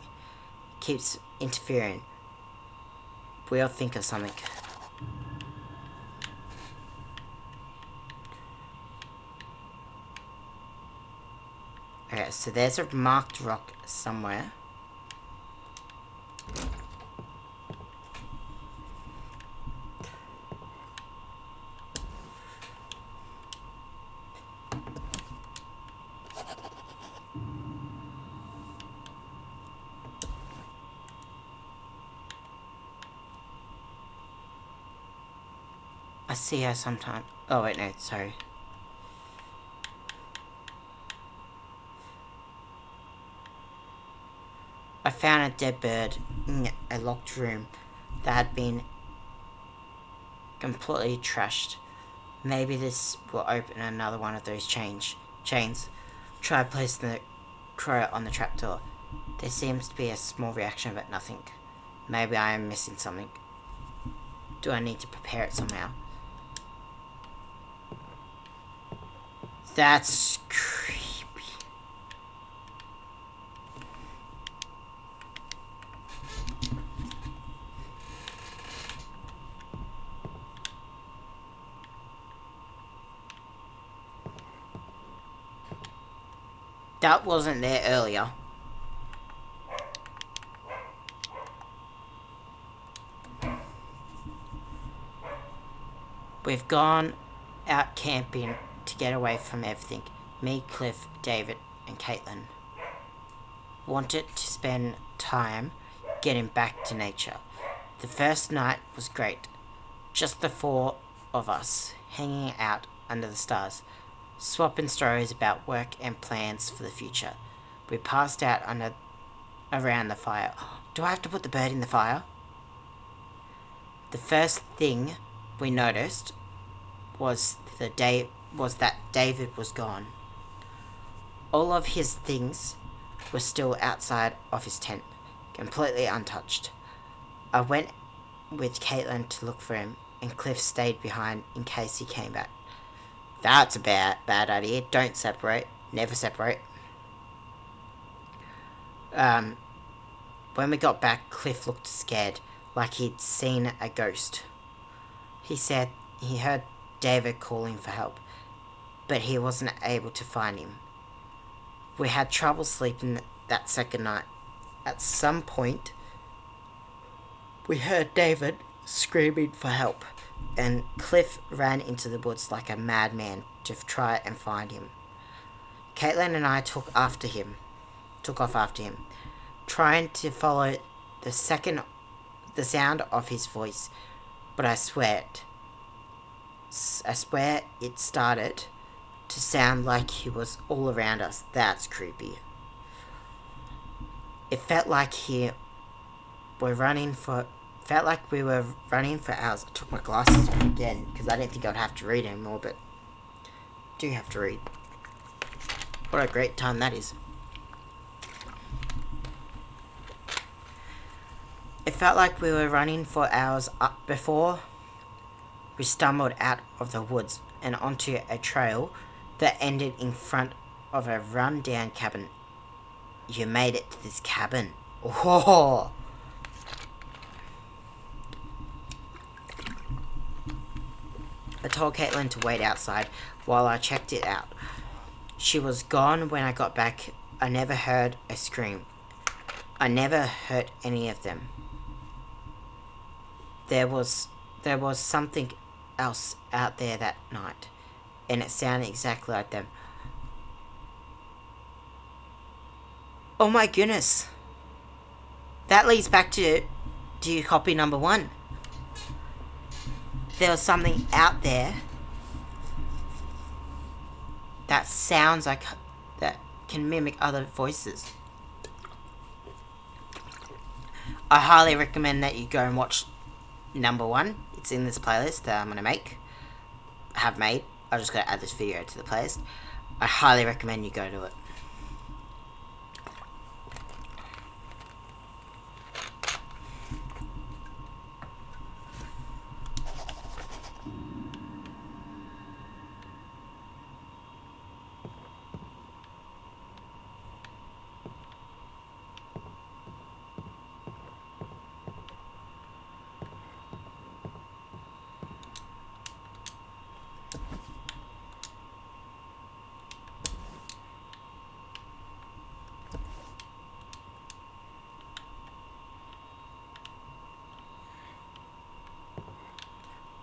keeps interfering. We'll think of something. Okay, so there's a marked rock somewhere. I see her sometime. Oh wait, no, sorry. I found a dead bird in a locked room that had been completely trashed. Maybe this will open another one of those chains. Try placing the crow on the trapdoor. There seems to be a small reaction, but nothing. Maybe I am missing something. Do I need to prepare it somehow? That's creepy. That wasn't there earlier. We've gone out camping to get away from everything. Me, Cliff, David, and Caitlin wanted to spend time getting back to nature. The first night was great. Just the four of us hanging out under the stars, swapping stories about work and plans for the future. We passed out around the fire. Do I have to put the bird in the fire? The first thing we noticed was that David was gone. All of his things were still outside of his tent, completely untouched. I went with Caitlin to look for him, and Cliff stayed behind in case he came back. That's a bad idea. Don't separate. Never separate. When we got back, Cliff looked scared, like he'd seen a ghost. He said he heard David calling for help, but he wasn't able to find him. We had trouble sleeping that second night. At some point, we heard David screaming for help, and Cliff ran into the woods like a madman to try and find him. Caitlin and I took off after him, trying to follow the sound of his voice, but I swear it started to sound like he was all around us. That's creepy. It felt like we were running for hours. I took my glasses off again because I didn't think I'd have to read anymore, but I do have to read. What a great time that is. It felt like we were running for hours up before we stumbled out of the woods and onto a trail that ended in front of a run-down cabin. You made it to this cabin. Oh! I told Caitlin to wait outside while I checked it out. She was gone when I got back. I never heard a scream. I never heard any of them. There was something else out there that night. and it sounded exactly like them. Oh my goodness. That leads back to do you copy number 1? There was something out there that sounds like, that can mimic other voices. I highly recommend that you go and watch number 1. It's in this playlist that I'm gonna have made. I just gotta add this video to the playlist. I highly recommend you go to it.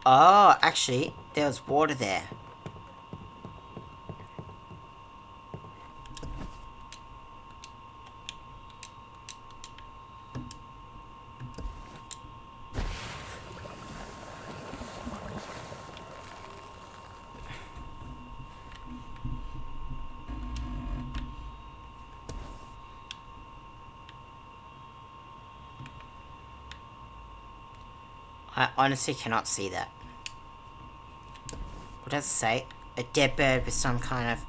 Oh, actually, there was water there. I honestly cannot see that. What does it say? A dead bird with some kind of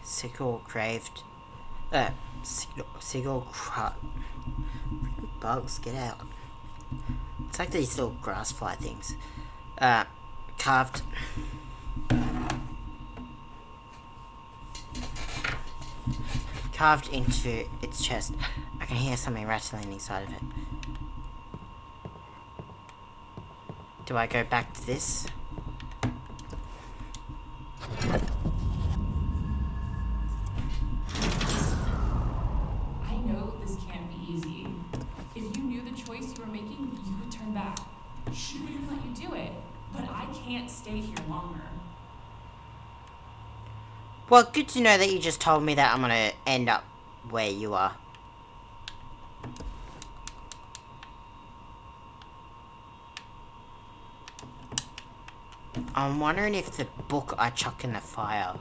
sickle graved. Sickle bugs, get out. It's like these little grass fly things. Carved. Carved into its chest. I can hear something rattling inside of it. Do I go back to this? I know this can't be easy. If you knew the choice you were making, you would turn back. She wouldn't let you do it, but I can't stay here longer. Well, good to know that you just told me that I'm gonna end up where you are. I'm wondering if the book I chuck in the fire.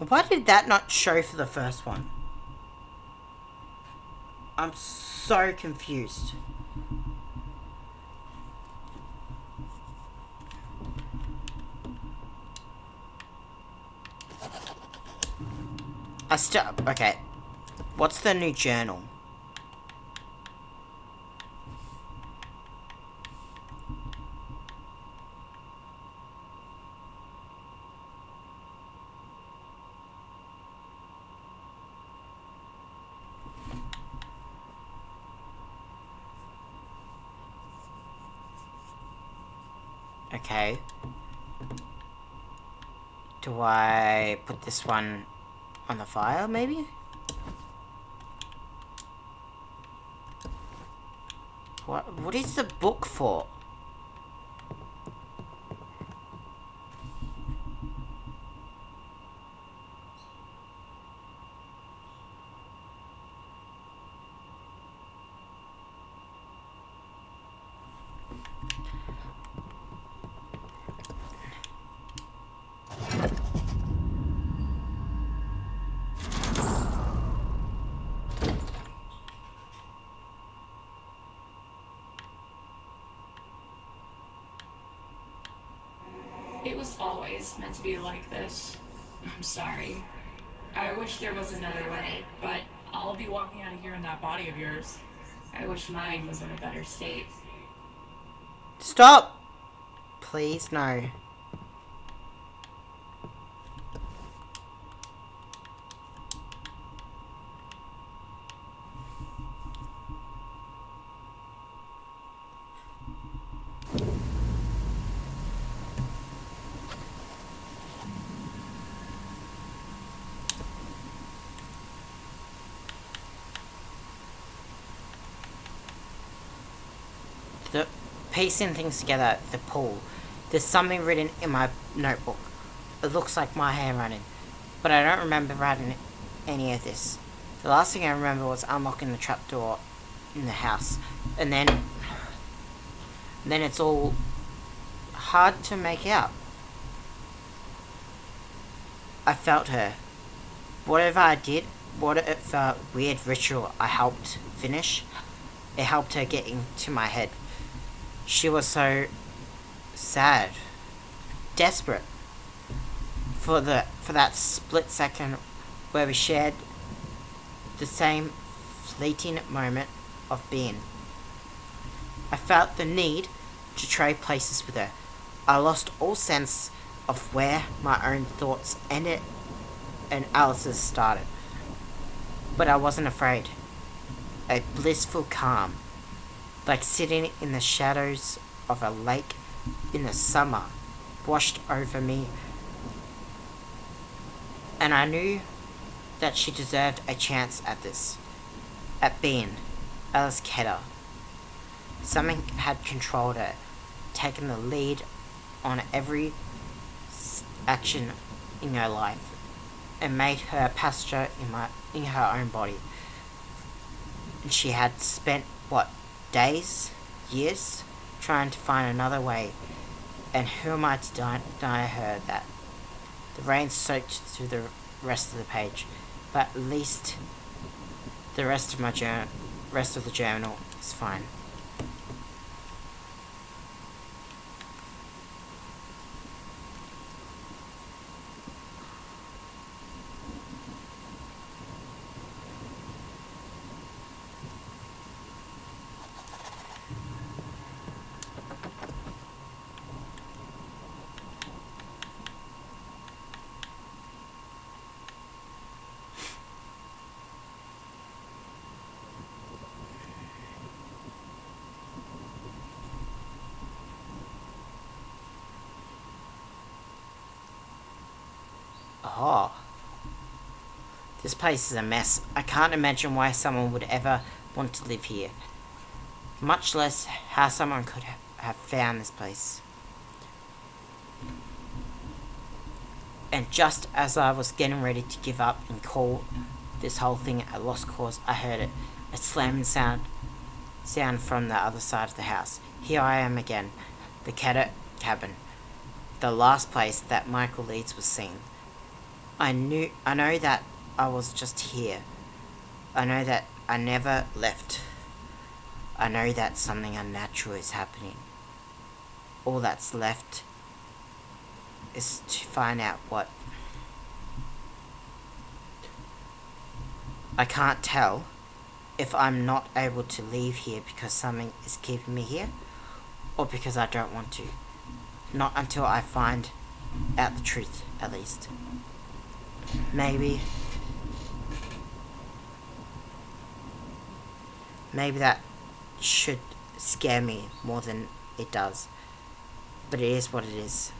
Why did that not show for the first one? I'm so confused. Okay. What's the new journal? Okay. Do I put this one on the file, maybe? What is the book for? It was always meant to be like this. I'm sorry. I wish there was another way, but I'll be walking out of here in that body of yours. I wish mine was in a better state. Stop! Please, no. The piecing things together, the pool. There's something written in my notebook. It looks like my handwriting, but I don't remember writing any of this. The last thing I remember was unlocking the trapdoor in the house, and then it's all hard to make out. I felt her. Whatever I did, whatever weird ritual I helped finish, it helped her get into my head. She was so sad, desperate, for that split second where we shared the same fleeting moment of being. I felt the need to trade places with her. I lost all sense of where my own thoughts ended and Alice's started. But I wasn't afraid. A blissful calm, like sitting in the shadows of a lake in the summer, washed over me. And I knew that she deserved a chance at this, at being Alice Ketter. Something had controlled her, taken the lead on every action in her life, and made her a passenger in her own body. And she had spent, days, years, trying to find another way, and who am I to deny her that? The rain soaked through the rest of the page, but at least the rest of the journal is fine. Oh. This place is a mess. I can't imagine why someone would ever want to live here. Much less how someone could have found this place. And just as I was getting ready to give up and call this whole thing a lost cause, I heard it. A slamming sound from the other side of the house. Here I am again. The cabin. The last place that Michael Leeds was seen. I know that I was just here. I know that I never left. I know that something unnatural is happening. All that's left is to find out what. I can't tell if I'm not able to leave here because something is keeping me here, or because I don't want to. Not until I find out the truth, at least. Maybe that should scare me more than it does. But it is what it is.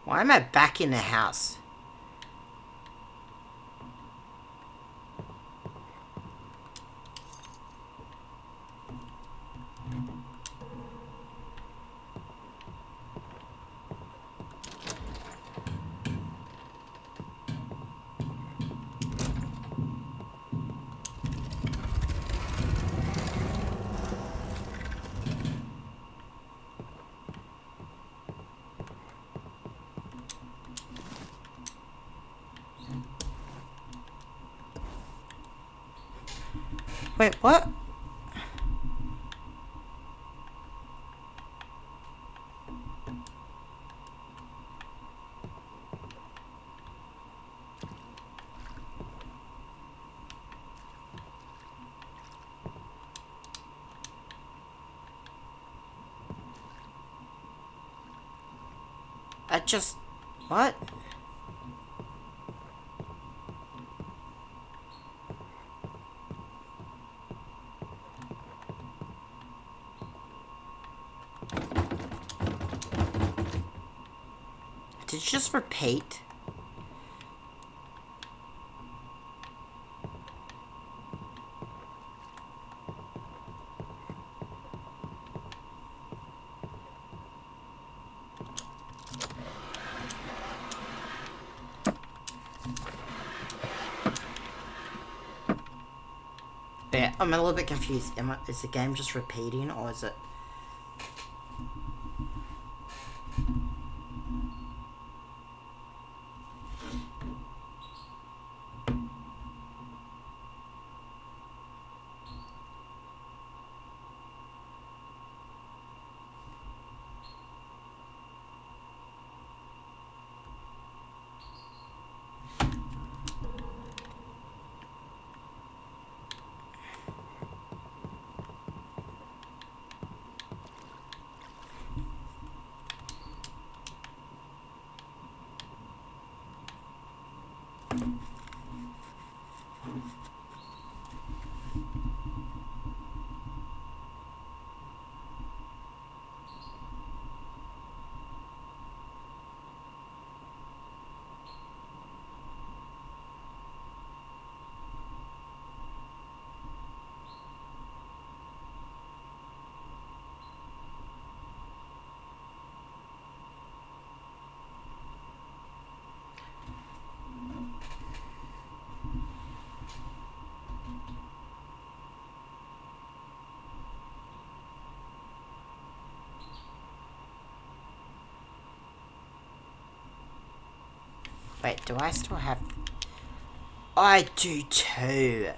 Why am I back in the house? Wait, what? I just... What? Did you just repeat? Yeah, I'm a little bit confused. Is the game just repeating, or is it... Wait, do I still have... I do too.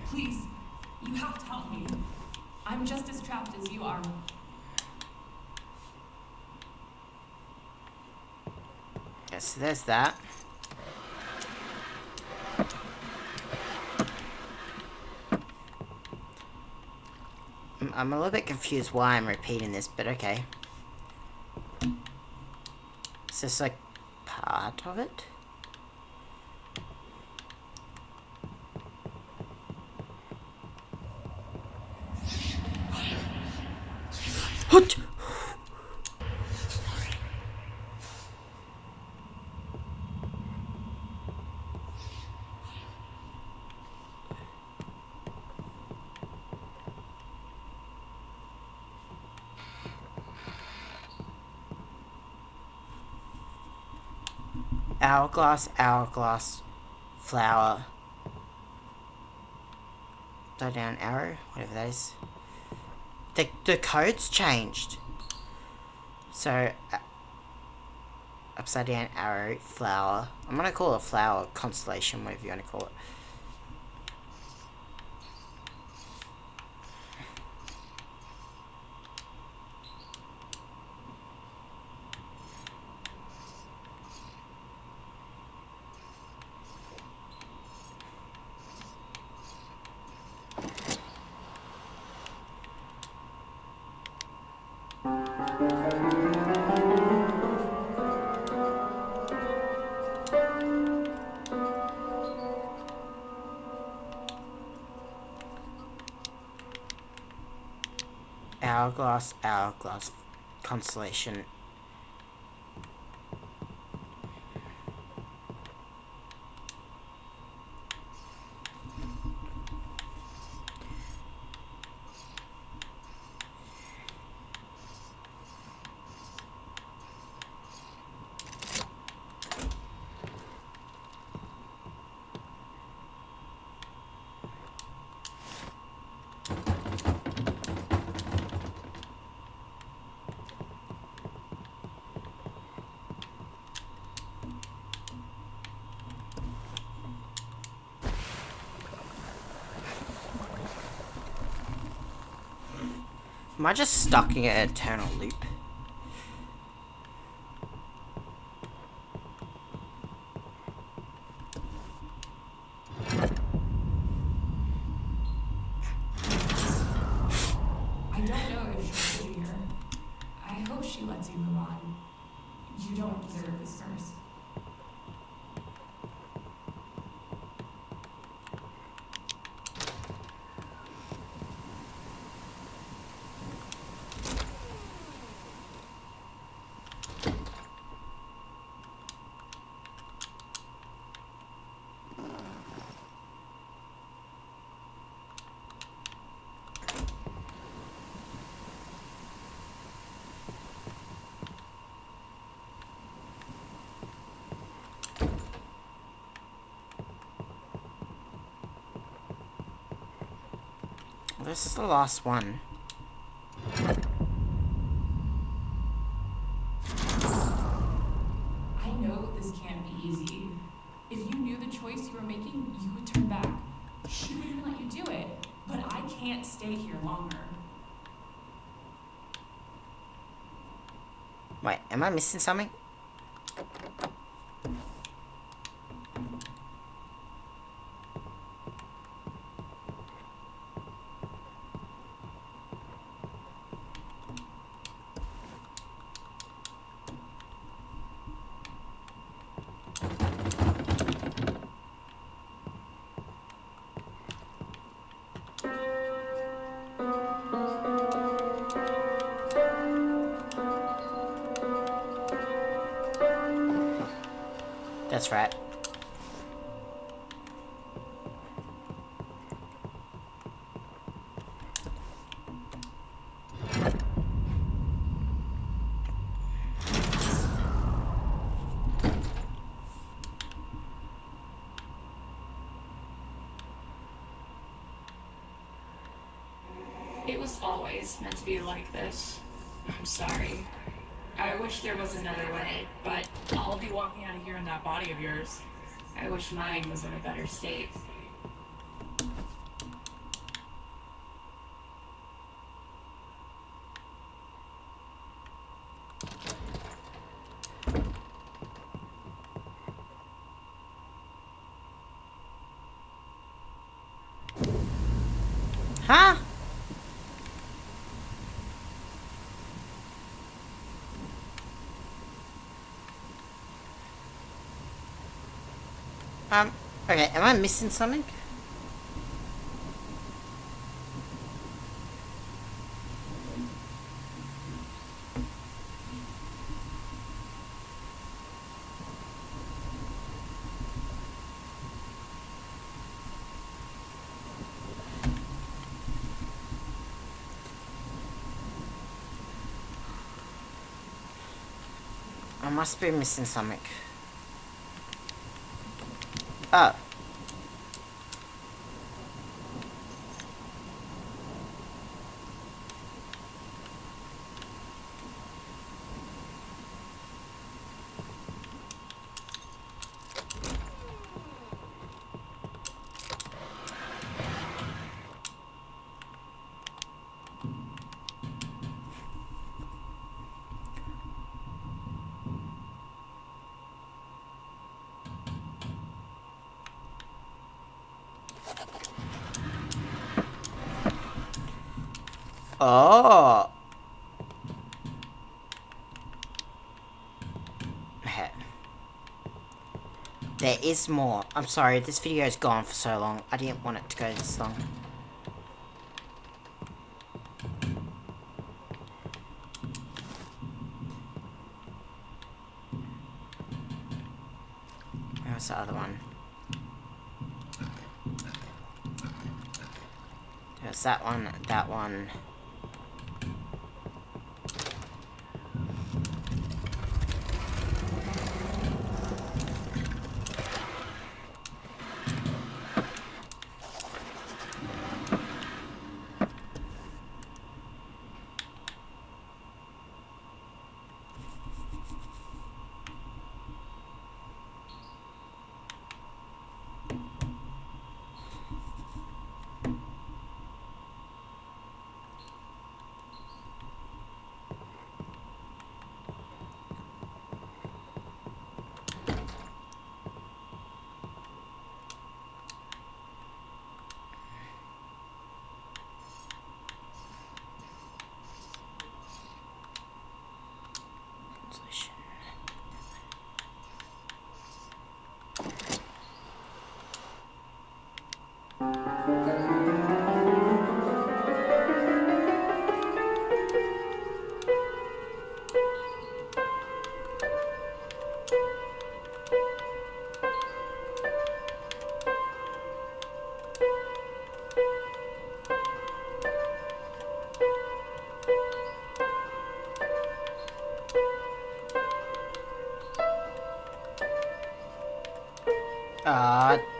Please, you have to help me. I'm just as trapped as you are. Okay, so there's that. I'm a little bit confused why I'm repeating this, but okay. Is this like part of it? What? Hourglass, hourglass, flower. Upside down arrow, whatever that is. The code's changed. So, upside down arrow, flower. I'm gonna call it flower, constellation, whatever you wanna call it. Hourglass, hourglass, constellation. I just stuck in an eternal loop? I don't know if she'll be here. I hope she lets you move on. You don't deserve this, nurse. This is the last one. I know this can't be easy. If you knew the choice you were making, you would turn back. She wouldn't let you do it. But I can't stay here longer. Wait, am I missing something? That's right. It was always meant to be like this. I'm sorry. I wish there was another way, but I'll be walking out of here in that body of yours. I wish mine was in a better state. Huh? Okay, am I missing something? I must be missing something. Oh. Oh. There is more. I'm sorry, this video's gone for so long. I didn't want it to go this long. Where's the other one? There's that one, that one.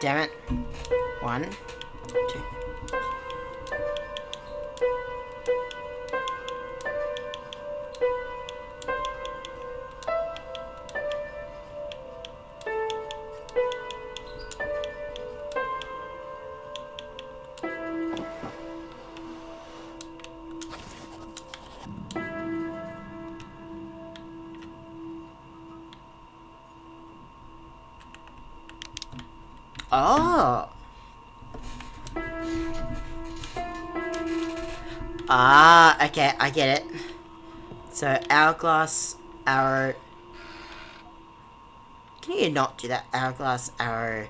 Damn it. 1, 2. Oh. Okay, I get it. So, hourglass, arrow. Can you not do that? Hourglass, arrow.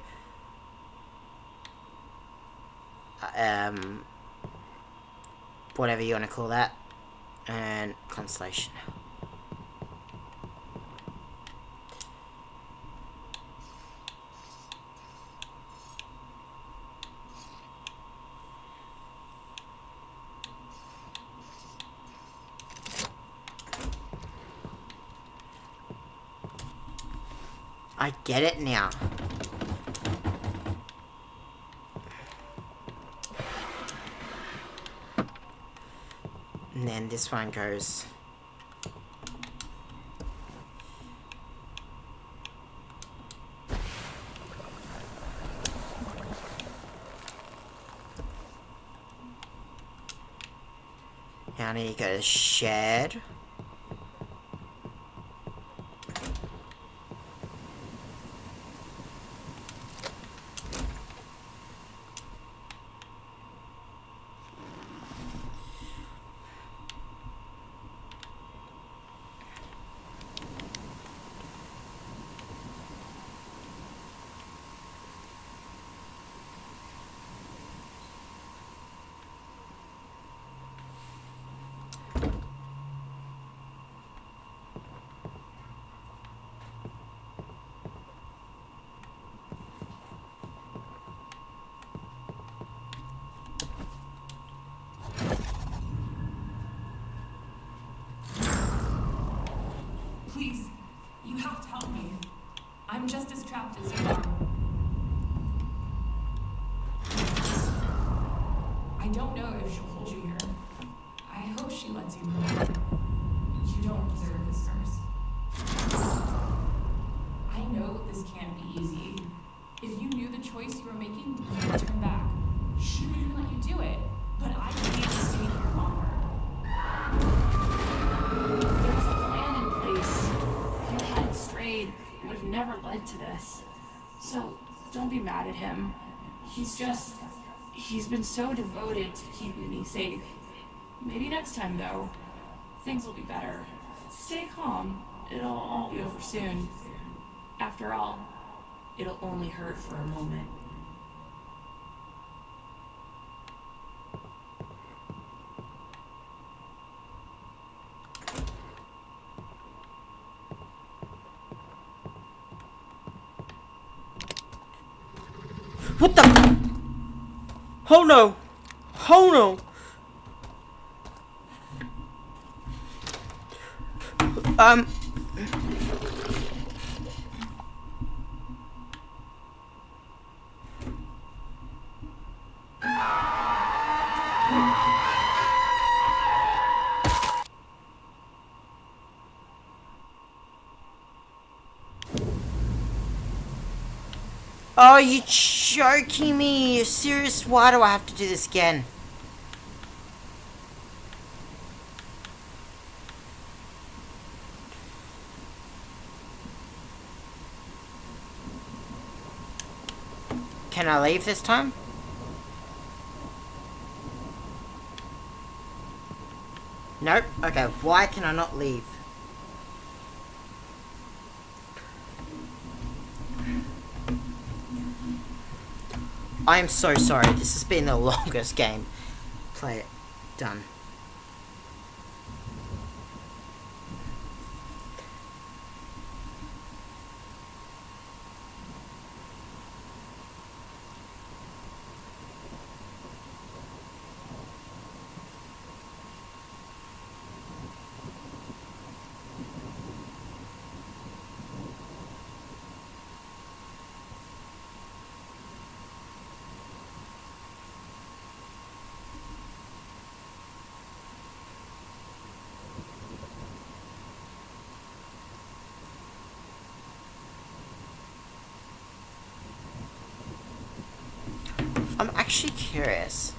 Whatever you want to call that. And constellation. I get it now. And then this one goes. Now I need to go to shed. Please, you have to help me. I'm just as trapped as you are. I don't know if she'll hold you here. I hope she lets you go. You don't deserve this curse. I know this can't be easy. If you knew the choice you were making, you would turn back. She wouldn't let you do it, but I can't stay here longer. There was a plan in place. If you hadn't strayed, it would have never led to this. So, don't be mad at him. He's been so devoted to keeping me safe. Maybe next time, though, things will be better. Stay calm. It'll all be over soon. After all, it'll only hurt for a moment. What the? Oh no! Oh no! Oh, you joking me? You're serious? Why do I have to do this again? Can I leave this time? Nope. Okay, why can I not leave? I am so sorry. This has been the longest game. Play it. Done. actually curious.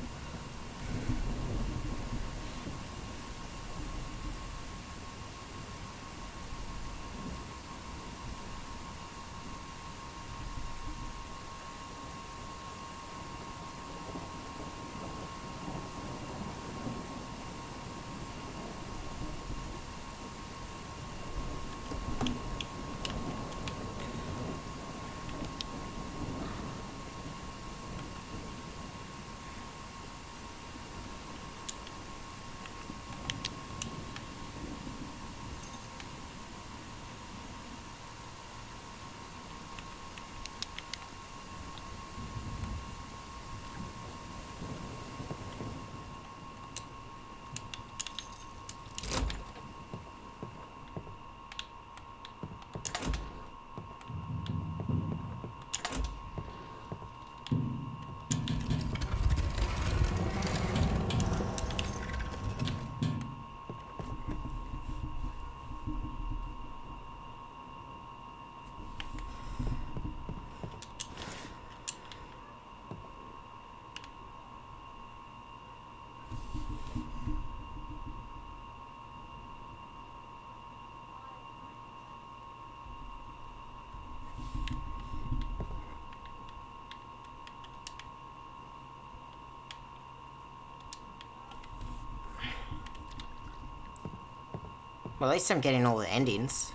Well, at least I'm getting all the endings.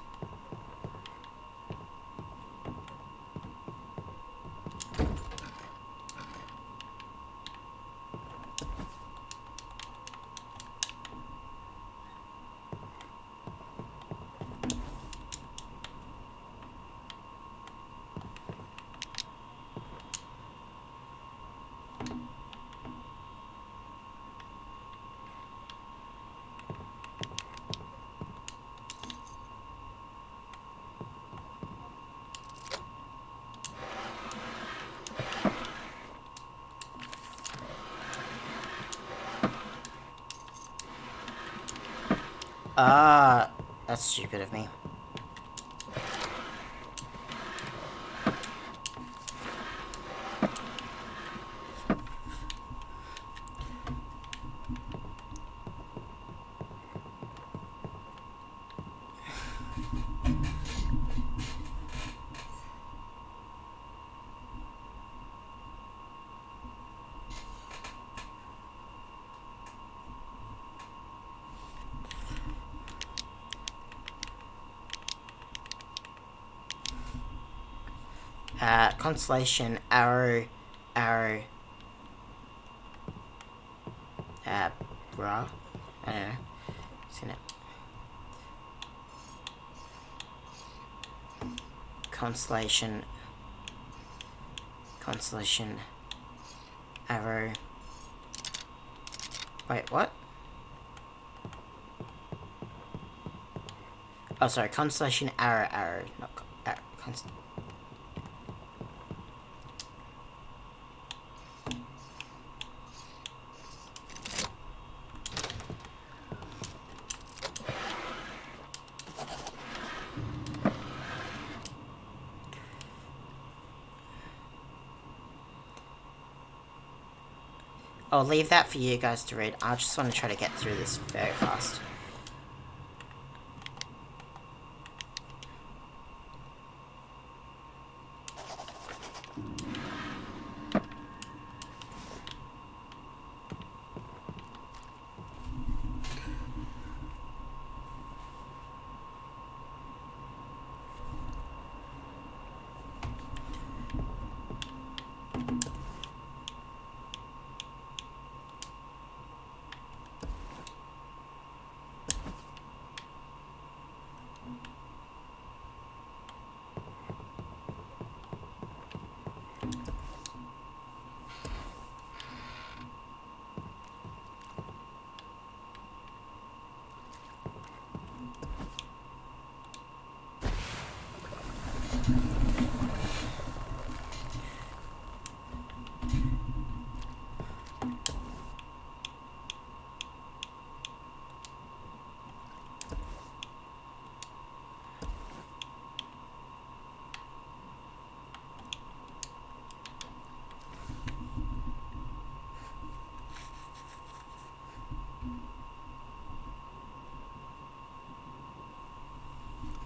That's stupid of me. Constellation, arrow, bra, I don't know, seen it. Constellation, arrow, wait, what? Oh, sorry, constellation, arrow, not I'll leave that for you guys to read. I just want to try to get through this very fast.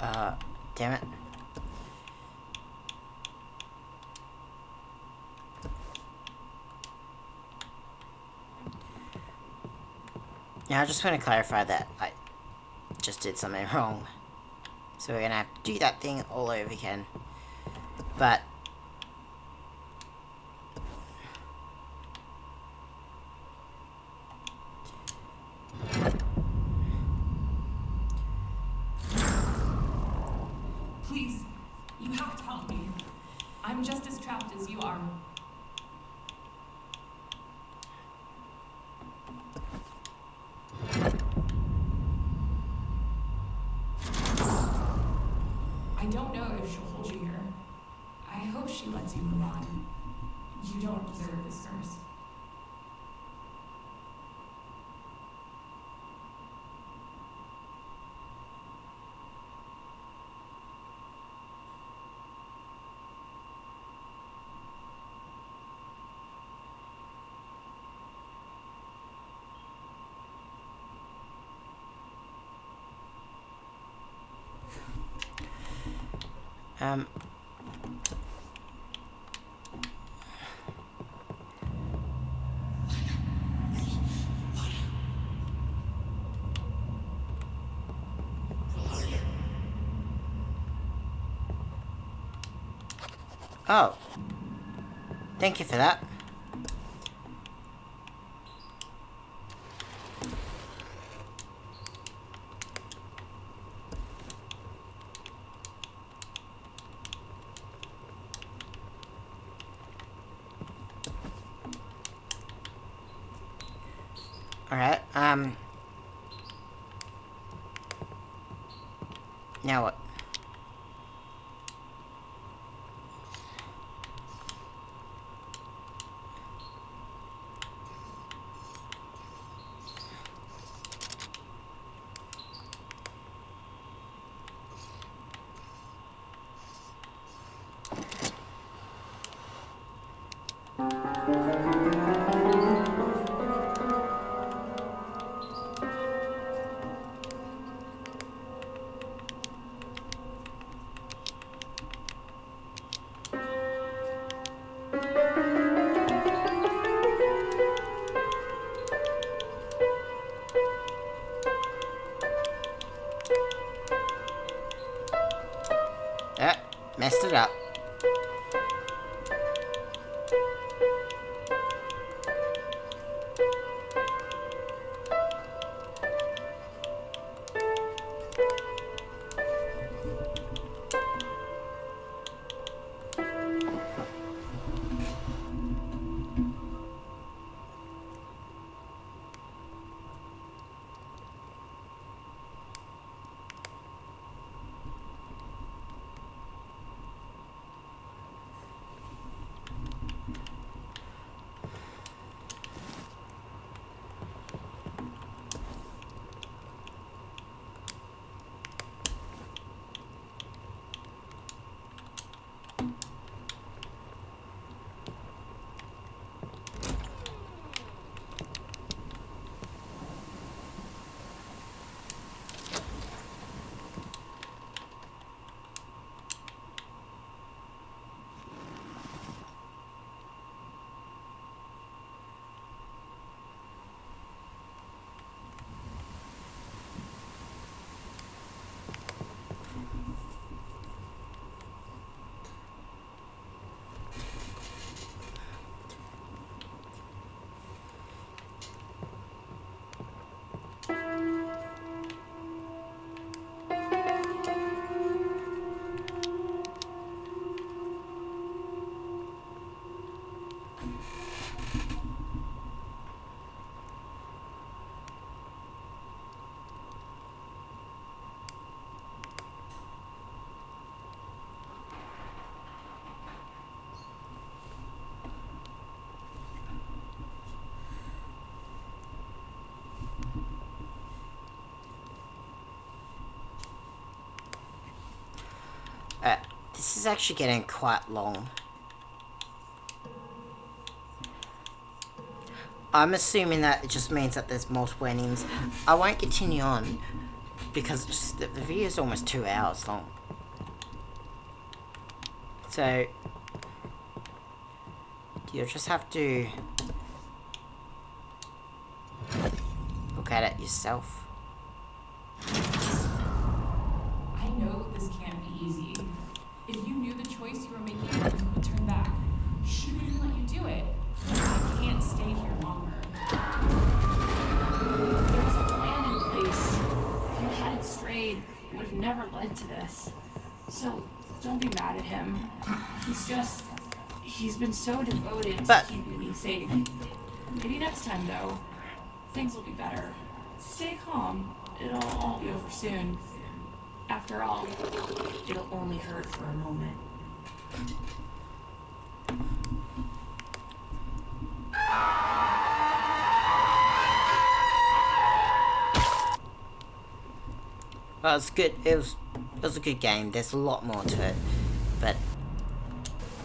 Damn it. Now I just want to clarify that I just did something wrong. So we're gonna have to do that thing all over again. But Please, you have to help me. I'm just as trapped as you are. I don't know if she'll hold you here. I hope she lets you move on. You don't deserve this curse. oh, thank you for that. Alright, now what? Messed it up. This is actually getting quite long. I'm assuming that it just means that there's multiple endings. I won't continue on, because the video is almost 2 hours long. So you'll just have to look at it yourself. I know this can't be easy. If you knew the choice you were making, you would turn back. She wouldn't let you do it. I can't stay here longer. There was a plan in place. If you hadn't strayed, it would have never led to this. So don't be mad at him. He's been so devoted to keeping me safe. Maybe next time, though, things will be better. Stay calm. It'll all be over soon. After all, it'll only hurt for a moment. Well, it's good. It was a good game. There's a lot more to it, but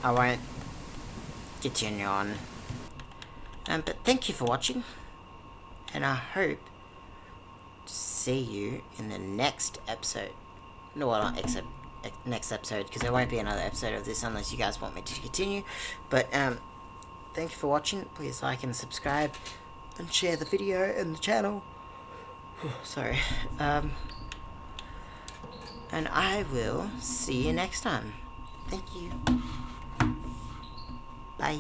I won't continue on. But thank you for watching, and I hope to see you in the next episode. No, well, not next episode, because there won't be another episode of this unless you guys want me to continue. But thank you for watching. Please like and subscribe, and share the video and the channel. Sorry. And I will see you next time. Thank you. Bye.